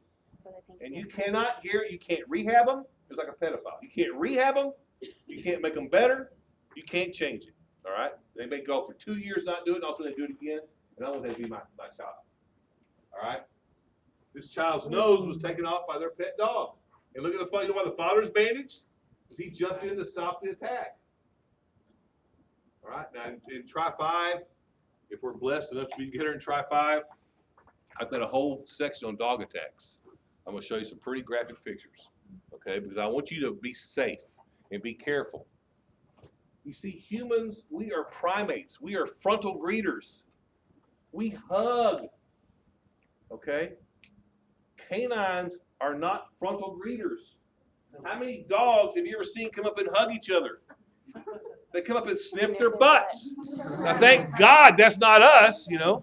And you can't rehab them. It's like a pedophile. You can't rehab them. You can't make them better. You can't change it. All right? They may go for 2 years not do it, and also they do it again. And I want that to be my child. All right? This child's nose was taken off by their pet dog. And look at you know why the father's bandaged? Because he jumped in to stop the attack. All right? Now, in Try-5, if we're blessed enough to be together in Try-5, I've got a whole section on dog attacks. I'm going to show you some pretty graphic pictures, okay? Because I want you to be safe and be careful. You see, humans, we are primates. We are frontal greeters. We hug, okay? Canines are not frontal greeters. How many dogs have you ever seen come up and hug each other? They come up and sniff their butts. Now, thank God that's not us, you know.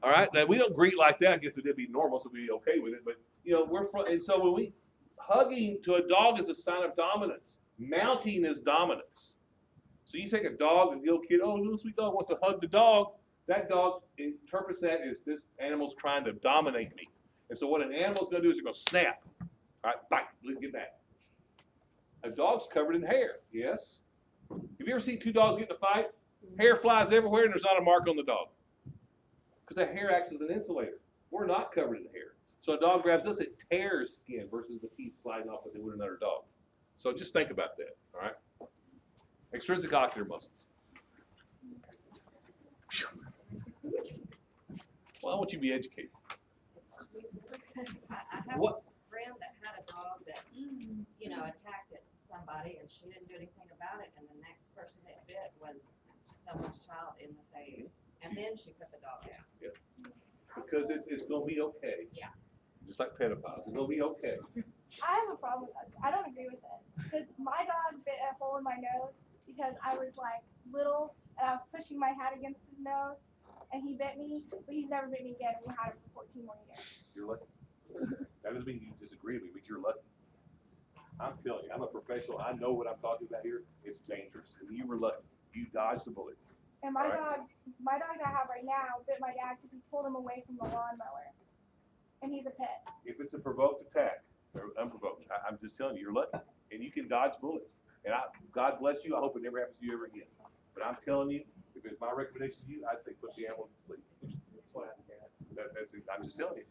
All right, now we don't greet like that. I guess it'd be normal, so we'd be okay with it. But you know, and so when we hugging to a dog is a sign of dominance. Mounting is dominance. So you take a dog and the little kid, oh, little sweet dog wants to hug the dog. That dog interprets that as this animal's trying to dominate me. And so what an animal's going to do is they're going to snap. All right, bite, get back. A dog's covered in hair. Yes. Have you ever seen two dogs get in a fight? Hair flies everywhere, and there's not a mark on the dog. Because that hair acts as an insulator. We're not covered in hair. So a dog grabs us, it tears skin versus the teeth sliding off like they would another dog. So just think about that, all right? Extrinsic ocular muscles. Well, I want you to be educated. I have What? a friend that had a dog that attacked somebody and she didn't do anything about it, and the next person that bit was someone's child in the face, and then she put the dog out. Because it's gonna be okay. Yeah. Just like pedophiles, it's gonna be okay. I have a problem with this. I don't agree with it. Because my dog bit a hole in my nose because I was like little and I was pushing my hat against his nose and he bit me, but he's never bit me again and we had him for 14 more years. You're lucky. That doesn't mean you disagree with me, but you're lucky. I'm telling you, I'm a professional. I know what I'm talking about here. It's dangerous. And you were lucky. You dodged the bullet. And my Right. dog that I have right now bit my dad because he pulled him away from the lawnmower. And he's a pit. If it's a provoked attack or unprovoked, I'm just telling you, you're lucky. And you can dodge bullets. And God bless you. I hope it never happens to you ever again. But I'm telling you, if it's my recommendation to you, I'd say put the animal to sleep. That's it. I'm just telling you.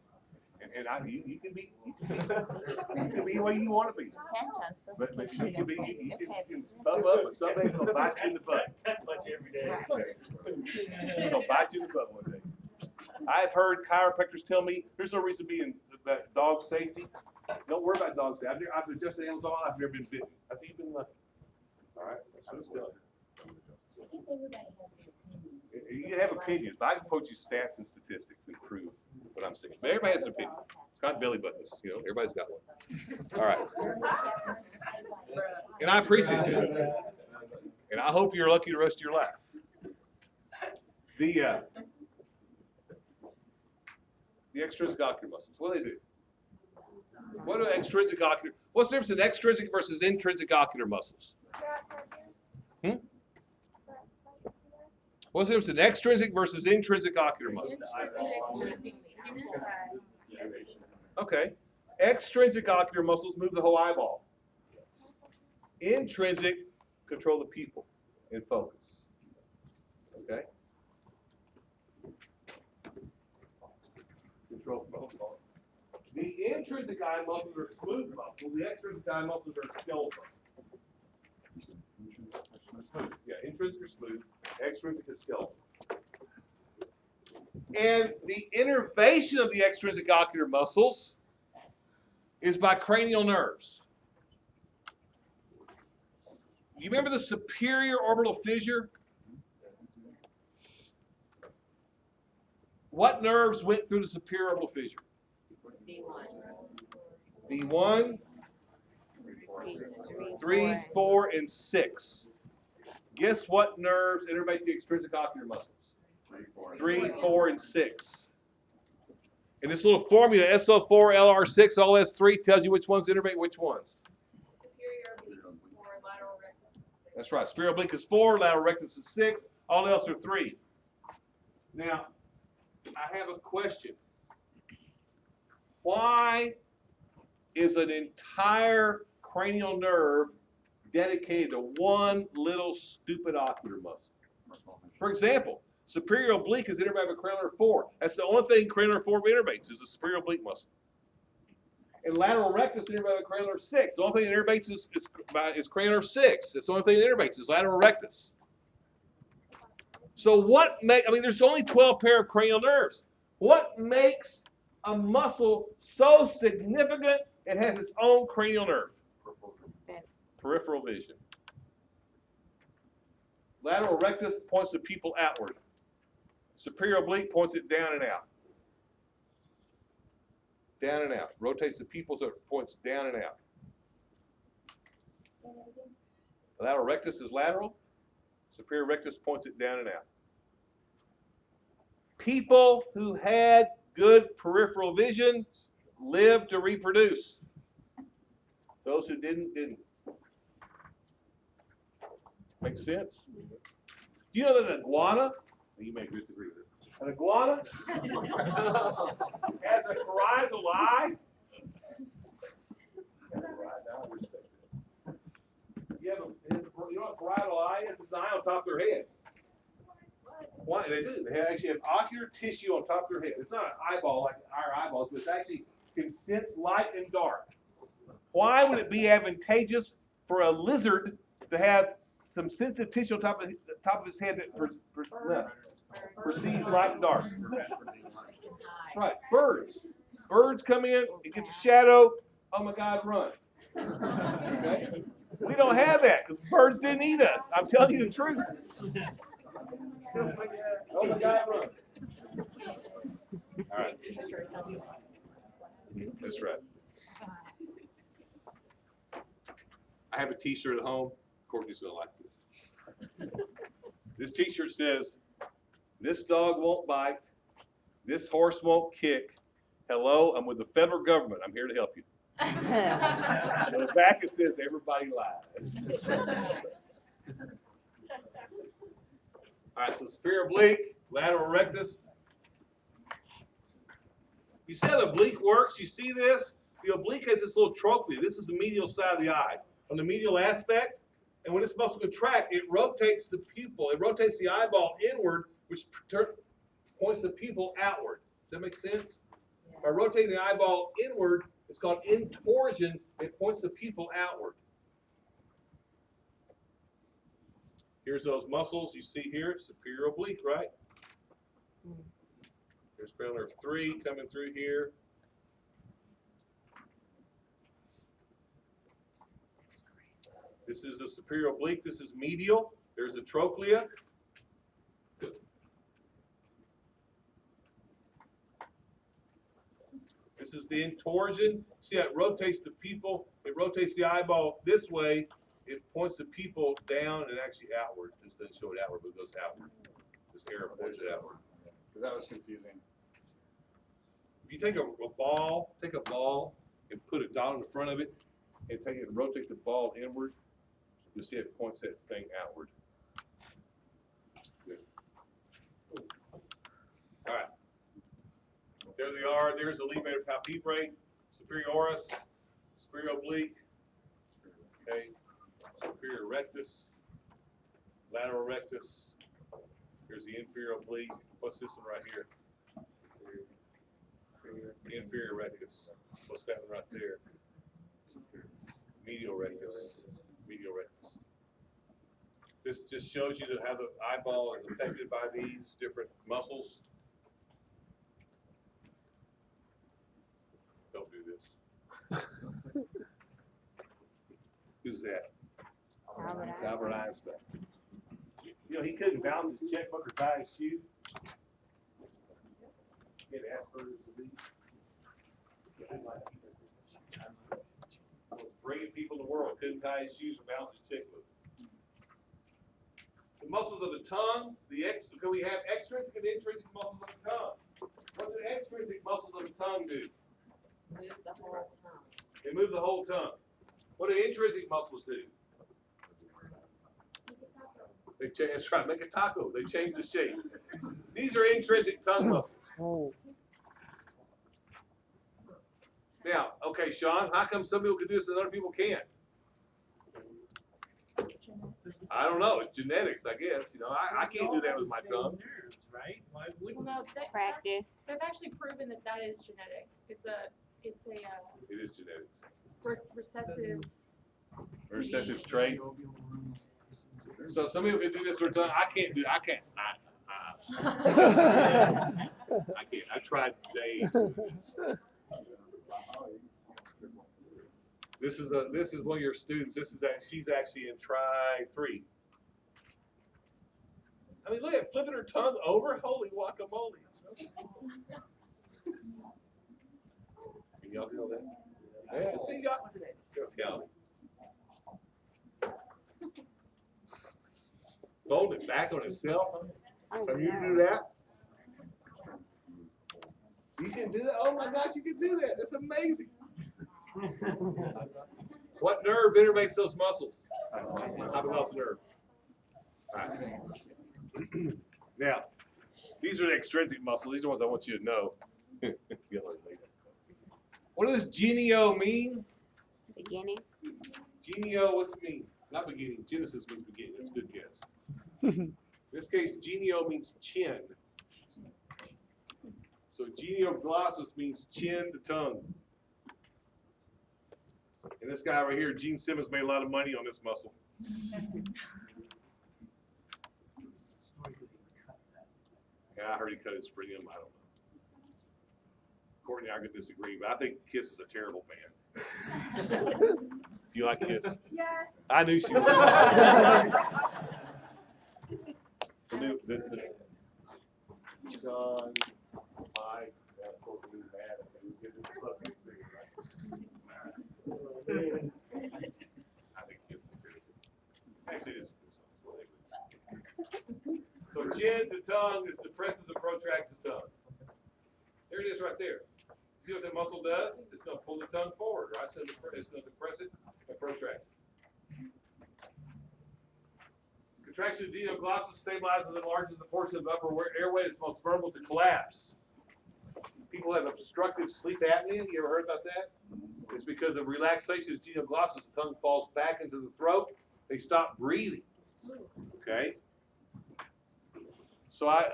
And you can be the way you want to be. But you can bump up, but something's gonna bite you in the butt. It's gonna bite you in the butt one day. I've heard chiropractors tell me there's no reason being about dog safety. Don't worry about dog safety. I've adjusted animals all. I've never been bitten. I think you've been lucky. All right, that's what it's telling you. I guess everybody has an opinion. You can have opinions, but I can quote you stats and statistics and prove what I'm saying. But everybody has an opinion. It's not belly buttons, you know, everybody's got one. All right. And I appreciate that. And I hope you're lucky the rest of your life. The extrinsic ocular muscles, what do they do? What are extrinsic ocular, what's the difference in extrinsic versus intrinsic ocular muscles? What's the difference in extrinsic versus intrinsic ocular muscles? Okay. Extrinsic ocular muscles move the whole eyeball. Intrinsic control the pupil and focus. Okay? Control focus. The intrinsic eye muscles are smooth muscles. The extrinsic eye muscles are skeletal. Smooth. Yeah, intrinsic are smooth. Extrinsic is skeletal. And the innervation of the extrinsic ocular muscles is by cranial nerves. You remember the superior orbital fissure? What nerves went through the superior orbital fissure? B1, 3, 4, and 6. Guess what nerves innervate the extrinsic ocular muscles? 3, 4, and 6. And this little formula, SO4, LR6, LS3, tells you which ones innervate which ones. Superior oblique is 4, lateral rectus is 6. That's right. Superior oblique is 4, lateral rectus is 6, all else are 3. Now, I have a question. Why is an entire cranial nerve dedicated to one little stupid ocular muscle? For example, superior oblique is innervated by cranial nerve 4. That's the only thing cranial nerve 4 innervates is the superior oblique muscle. And lateral rectus is innervated by cranial nerve 6. The only thing that innervates is cranial nerve 6. That's the only thing that innervates is lateral rectus. So there's only 12 pair of cranial nerves. What makes a muscle so significant it has its own cranial nerve? Peripheral vision. Lateral rectus points the pupil outward. Superior oblique points it down and out. Down and out. Rotates the pupil so it points down and out. Lateral rectus is lateral. Superior rectus points it down and out. People who had good peripheral vision lived to reproduce. Those who didn't. Makes sense? Do you know that an iguana, you may disagree with this, an iguana has a parietal eye? You know what parietal eye is? It's an eye on top of their head. Why? They do. They actually have ocular tissue on top of their head. It's not an eyeball like our eyeballs, but it's actually can sense light and dark. Why would it be advantageous for a lizard to have some sensitive tissue on top of his head that perceives light and dark? Right. Birds. Birds come in, it gets a shadow, oh my God, run. Okay? We don't have that because birds didn't eat us. I'm telling you the truth. Oh my God, run. All right. That's right. I have a t-shirt at home. Courtney's gonna like this. This t-shirt says, "This dog won't bite. This horse won't kick. Hello, I'm with the federal government. I'm here to help you." On the back it says, "Everybody lies." All right, so superior oblique, lateral rectus. You see how the oblique works? You see this? The oblique has this little trochlea. This is the medial side of the eye. On the medial aspect, and when this muscle contracts, it rotates the pupil. It rotates the eyeball inward, which points the pupil outward. Does that make sense? By rotating the eyeball inward, it's called intorsion. It points the pupil outward. Here's those muscles you see here, superior oblique, right? Here's cranial nerve 3 coming through here. This is the superior oblique. This is medial. There's the trochlea. This is the intorsion. See how it rotates the pupil? It rotates the eyeball this way. It points the pupil down and actually outward. This doesn't show it outward, but it goes outward. This arrow points it outward. Because that was confusing. If you take a ball and put a dot on the front of it, and take it and rotate the ball inward, you'll see it points that thing outward. Good. All right. There they are. There's the levator palpebrae, superioris, superior oblique, okay, superior rectus, lateral rectus. Here's the inferior oblique. What's this one right here? Inferior rectus. What's that one right there? Medial rectus. Medial rectus. This just shows you how the eyeball is affected by these different muscles. Don't do this. Who's that? It's Albert Einstein. You know, he couldn't balance his checkbook or tie his shoe. He had Asperger's disease. Bringing people in the world, couldn't tie his shoes or balance his checkbook. The muscles of the tongue, because we have extrinsic and intrinsic muscles of the tongue. What do the extrinsic muscles of the tongue do? Move the whole tongue. They move the whole tongue. What do intrinsic muscles do? They change, that's right, make a taco. They change the shape. These are intrinsic tongue muscles. Now, okay, Sean, how come some people can do this and other people can't? I don't know. It's genetics, I guess. You know, I can't do that with my tongue. Nerves, right? Why Well, wouldn't no, Practice. they've actually proven that that is genetics. It's a It is genetics. recessive. Recessive trait. So some people can do this with their tongue. I can't do. I can't. I can't. I tried days. This is one of your students. She's actually in try 3. I mean, look at flipping her tongue over. Holy guacamole! Can y'all feel that? Yeah. See, y'all. Tell me. Fold it back on itself. Can you do that? You can do that? Oh my gosh, you can do that. That's amazing. What nerve innervates those muscles? Hypoglossal nerve. All right. Now, these are the extrinsic muscles. These are the ones I want you to know. What does genio mean? Beginning. Genio, what's it mean? Not beginning. Genesis means beginning. That's a good guess. In this case, genio means chin. So genioglossus means chin to tongue. And this guy right here, Gene Simmons, made a lot of money on this muscle. Yeah, I heard he cut his freedom. I don't know. Courtney and I could disagree, but I think Kiss is a terrible band. Do you like kids? Yes. I knew she would. John, Mike, that poor little man, and we get this fucking thing, right? I think kiss and kiss. Actually, this is so chin to tongue, it suppresses and protracts the tongue. There it is right there. See what that muscle does? It's gonna pull the tongue forward, right? It's gonna depress it and protract it. Contraction of deoglossus stabilizes and enlarges the portion of the upper airway that's most vulnerable to collapse. People have obstructive sleep apnea. You ever heard about that? It's because of relaxation of deoglossus, the tongue falls back into the throat. They stop breathing. Okay? So I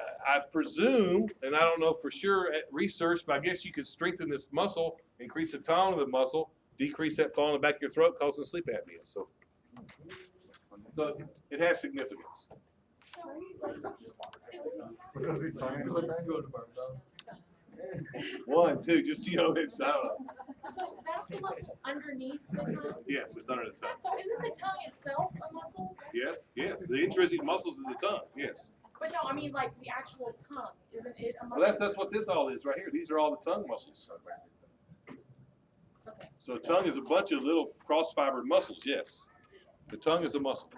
presume, and I don't know for sure at research, but I guess you could strengthen this muscle, increase the tone of the muscle, decrease that fall in the back of your throat, causing sleep apnea. So it has significance. So, isn't, One, two, just it's, I don't know. so that's the muscle underneath the tongue? Yes, it's under the tongue. So isn't the tongue itself a muscle? Yes, yes. The intrinsic muscles of the tongue, yes. But no, I mean like the actual tongue, isn't it a muscle? Well, that's what this all is right here. These are all the tongue muscles. Okay. So tongue is a bunch of little cross-fibered muscles, yes. The tongue is a muscle.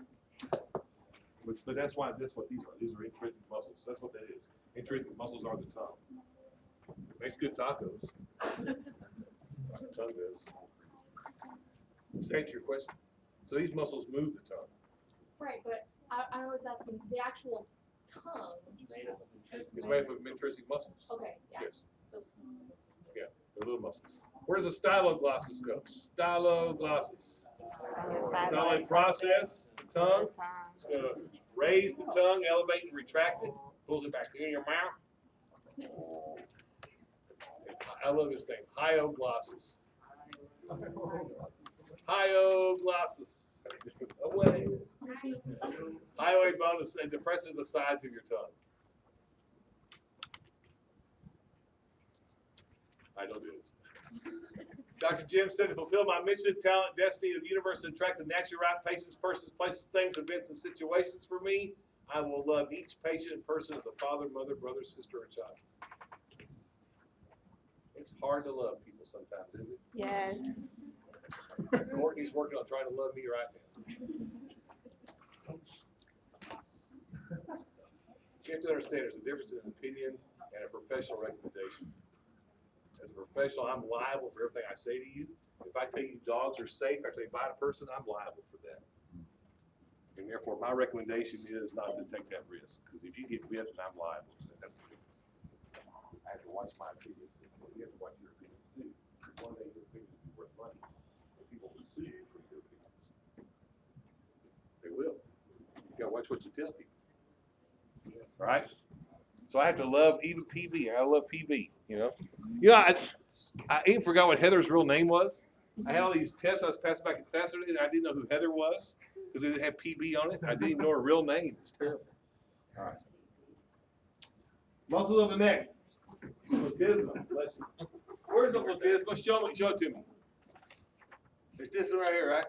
But that's what these are. These are intrinsic muscles. That's what that is. Intrinsic muscles are the tongue. Makes good tacos. The tongue does. Does that answer your question? So these muscles move the tongue. Right, but I was asking the actual tongue. It's made up of intrinsic muscles. Okay, yeah. Yes, So, they're little muscles. Where does the styloglossus go? Styloglossus. Styling process, the tongue. It's going to raise the tongue, elevate and retract it, pulls it back in your mouth. I love this thing, hyoglossus. Hyoglossus. Away. Hyoid bone depresses the sides of your tongue. I don't do this. Dr. Jim said, to fulfill my mission, talent, destiny of the universe, and attract the naturally right patients, persons, places, things, events, and situations for me, I will love each patient and person as a father, mother, brother, sister, or child. It's hard to love people sometimes, isn't it? Yes. Courtney's working on trying to love me right now. You have to understand there's a difference in an opinion and a professional recommendation. As a professional, I'm liable for everything I say to you. If I tell you dogs are safe after they bite a person, I'm liable for that. And therefore, my recommendation is not to take that risk. Because if you get bit, then I'm liable for that. That's the truth. I have to watch my opinions. You have to watch your opinions too. One day your opinions will be worth money. People will sue you for your opinions. They will. You gotta watch what you tell people. Right? So I have to love even PB. I love PB, you know. I even forgot what Heather's real name was. I had all these tests I was passing back in class and I didn't know who Heather was because it didn't have PB on it. I didn't know her real name. It's terrible. All right. Muscles of the neck. Platysma. Bless you. Where's the platysma? Show it to me. There's this one right here, right?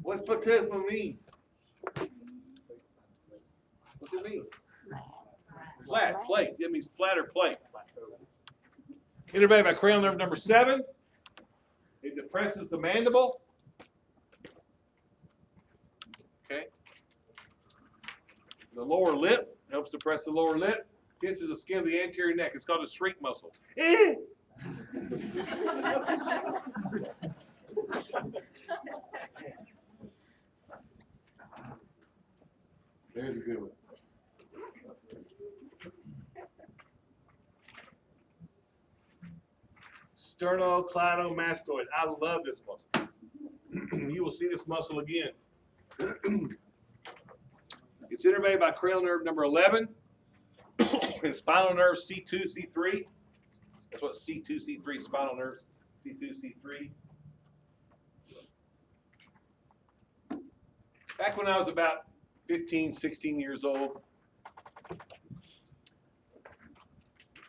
What's platysma mean? What's it mean? Flat, plate. That means flat or plate. Innervated by cranial nerve number 7. It depresses the mandible. Okay. The lower lip helps depress the lower lip. Tenses the skin of the anterior neck. It's called a shrink muscle. There's a good one. Sternocleidomastoid. I love this muscle. You will see this muscle again. It's innervated by cranial nerve number 11 and spinal nerve C2, C3. That's what C2, C3, spinal nerves, C2, C3. Back when I was about 15, 16 years old,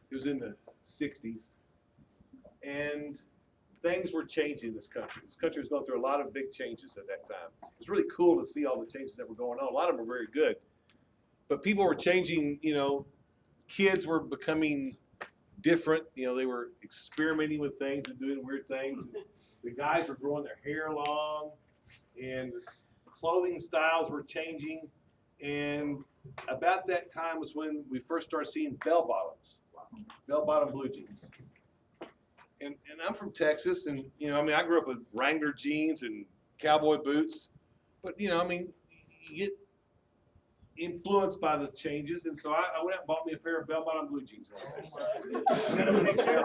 it was in the 60s, and things were changing in this country. This country was going through a lot of big changes at that time. It's really cool to see all the changes that were going on. A lot of them were very good. But people were changing, you know, kids were becoming different. You know, they were experimenting with things and doing weird things. The guys were growing their hair long, and clothing styles were changing. And about that time was when we first started seeing bell-bottoms, bell-bottom blue jeans. And I'm from Texas, and, you know, I mean, I grew up with Wrangler jeans and cowboy boots. But, you know, I mean, you get influenced by the changes, and so I went out and bought me a pair of bell-bottom blue jeans one day.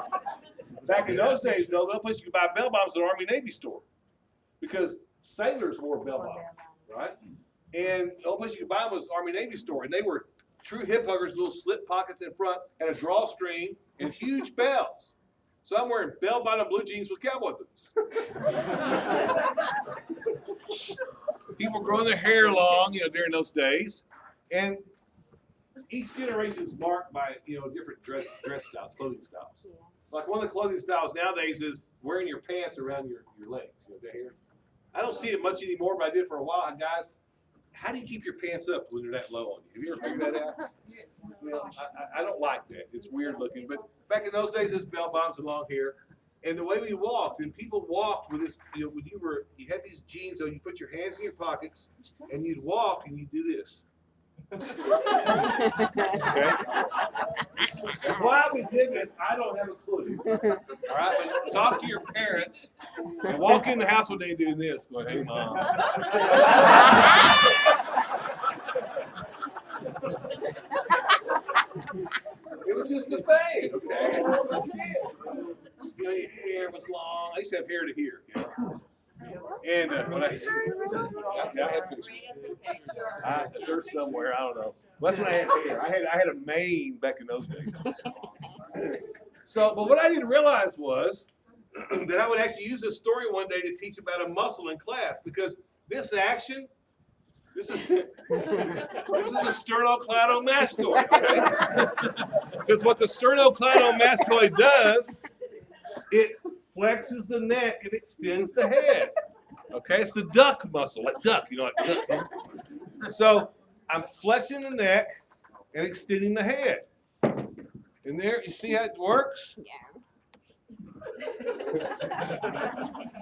Back in those days, though, the only place you could buy bell-bottoms was an Army Navy store, because sailors wore bell-bottoms, right? And the only place you could buy them was Army Navy store, and they were true hip huggers, little slit pockets in front, and a drawstring, and huge bells. So I'm wearing bell-bottom blue jeans with cowboy boots. People growing their hair long, you know, during those days, and each generation is marked by, you know, different dress styles, clothing styles. Yeah. Like one of the clothing styles nowadays is wearing your pants around your legs. You know, down here. I don't see it much anymore, but I did for a while. And guys, how do you keep your pants up when they're that low on you? Have you ever figured that out? You know, I don't like that. It's weird looking. But back in those days, there's bell bottoms and long hair. And the way we walked, and people walked with this, you know, when you had these jeans, so you put your hands in your pockets, and you'd walk, and you'd do this. Okay? And why we did this, I don't have a clue. All right, but talk to your parents and walk in the house when they do this. Go, hey, Mom. It was just the thing, okay? You know, your hair was long. I used to have hair to here, you know? And when I have pictures. There's somewhere, I don't know. Well, that's when I had hair. I had a mane back in those days. So, but what I didn't realize was that I would actually use this story one day to teach about a muscle in class, because this action, this is the sternocleidomastoid, okay? Because what the sternocleidomastoid does, it flexes the neck and extends the head. Okay, it's the duck muscle, like duck, you know, like duck. So I'm flexing the neck and extending the head. And there, you see how it works? Yeah.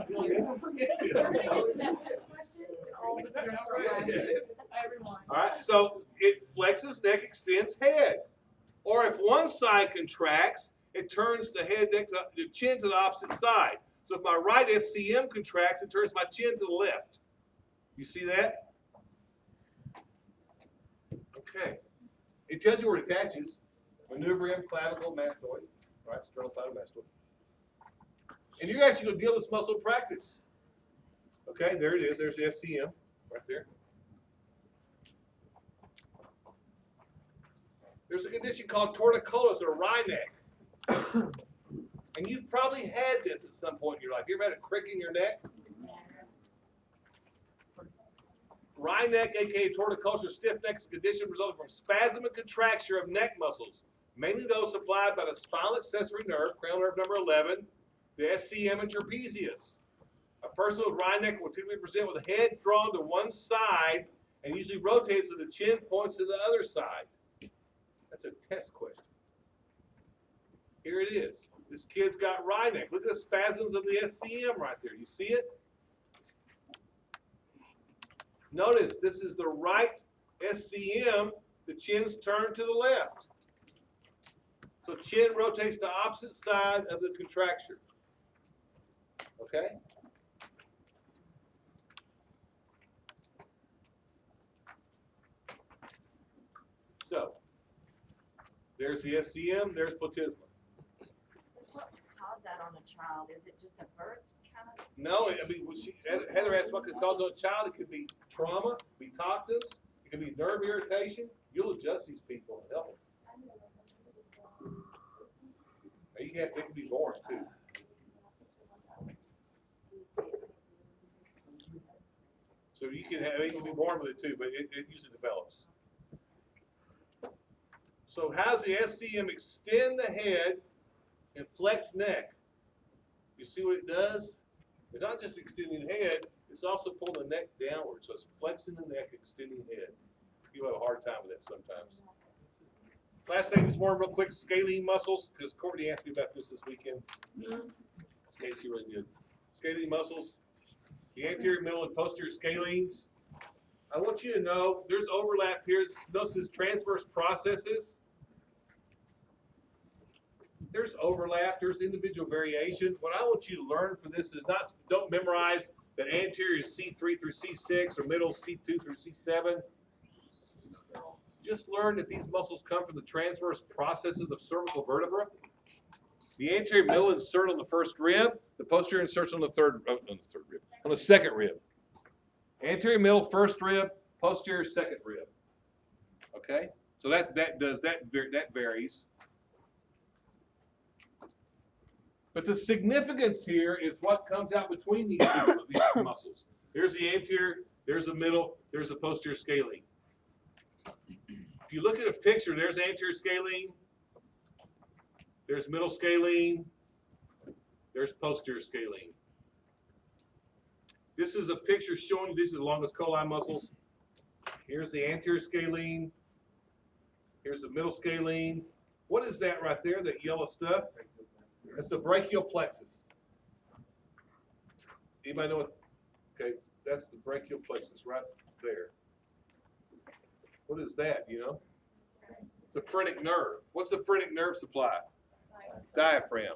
You'll never forget this. All right, so it flexes neck, extends head. Or if one side contracts, it turns the head next to the chin to the opposite side. So if my right SCM contracts, it turns my chin to the left. You see that? Okay. It tells you where it attaches. Manubrium, clavicle, mastoid. All right, sternocleidomastoid. And you're actually going to deal with this muscle in practice. Okay, there it is. There's the SCM right there. There's a condition called torticollis or wry neck. And you've probably had this at some point in your life. You ever had a crick in your neck? Wry neck, aka torticollis or stiff neck, is a condition resulting from spasm and contraction of neck muscles, mainly those supplied by the spinal accessory nerve, cranial nerve number 11, the SCM and trapezius. A person with wry neck will typically present with a head drawn to one side and usually rotates so the chin points to the other side. That's a test question. Here it is. This kid's got wry neck. Look at the spasms of the SCM right there. You see it? Notice this is the right SCM. The chin's turned to the left. So chin rotates to opposite side of the contracture. Okay? So, there's the SCM, there's platysma. What caused that on a child? Is it just a birth kind of? No, I mean, Heather asked what could cause on a child. It could be trauma, be toxins, it could be nerve irritation. You'll adjust these people and help them. They can be born too. So you can have, they can be born with it too, but it usually develops. So how does the SCM extend the head and flex neck? You see what it does? It's not just extending the head, it's also pulling the neck downward. So it's flexing the neck, extending the head. You have a hard time with that sometimes. Last thing this morning, real quick, scalene muscles, because Courtney asked me about this weekend. She really did. Scalene muscles, the anterior, middle, and posterior scalenes. I want you to know there's overlap here. Notice this transverse processes. There's overlap, there's individual variation. What I want you to learn from this is don't memorize that anterior is C3 through C6 or middle C2 through C7. Just learn that these muscles come from the transverse processes of cervical vertebra. The anterior middle insert on the first rib, the posterior inserts on the on the second rib. Anterior middle, first rib, posterior, second rib. Okay? So that varies. But the significance here is what comes out between these muscles. There's the anterior, there's the middle, there's the posterior scalene. If you look at a picture, there's anterior scalene, there's middle scalene, there's posterior scalene. This is a picture showing you these are the longest colli muscles. Here's the anterior scalene, here's the middle scalene. What is that right there, that yellow stuff? That's the brachial plexus. Anybody know what? Okay, that's the brachial plexus right there. What is that, you know? It's a phrenic nerve. What's the phrenic nerve supply? Diaphragm.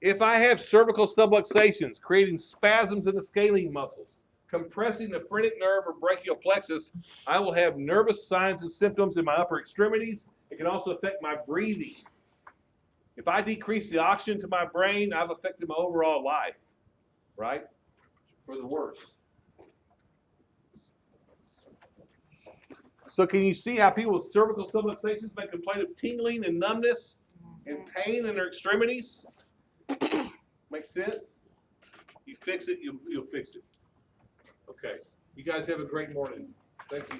If I have cervical subluxations, creating spasms in the scalene muscles, compressing the phrenic nerve or brachial plexus, I will have nervous signs and symptoms in my upper extremities. It can also affect my breathing. If I decrease the oxygen to my brain, I've affected my overall life, right? For the worse. So can you see how people with cervical subluxations may complain of tingling and numbness and pain in their extremities? Make sense? You fix it, you'll fix it. Okay. You guys have a great morning. Thank you.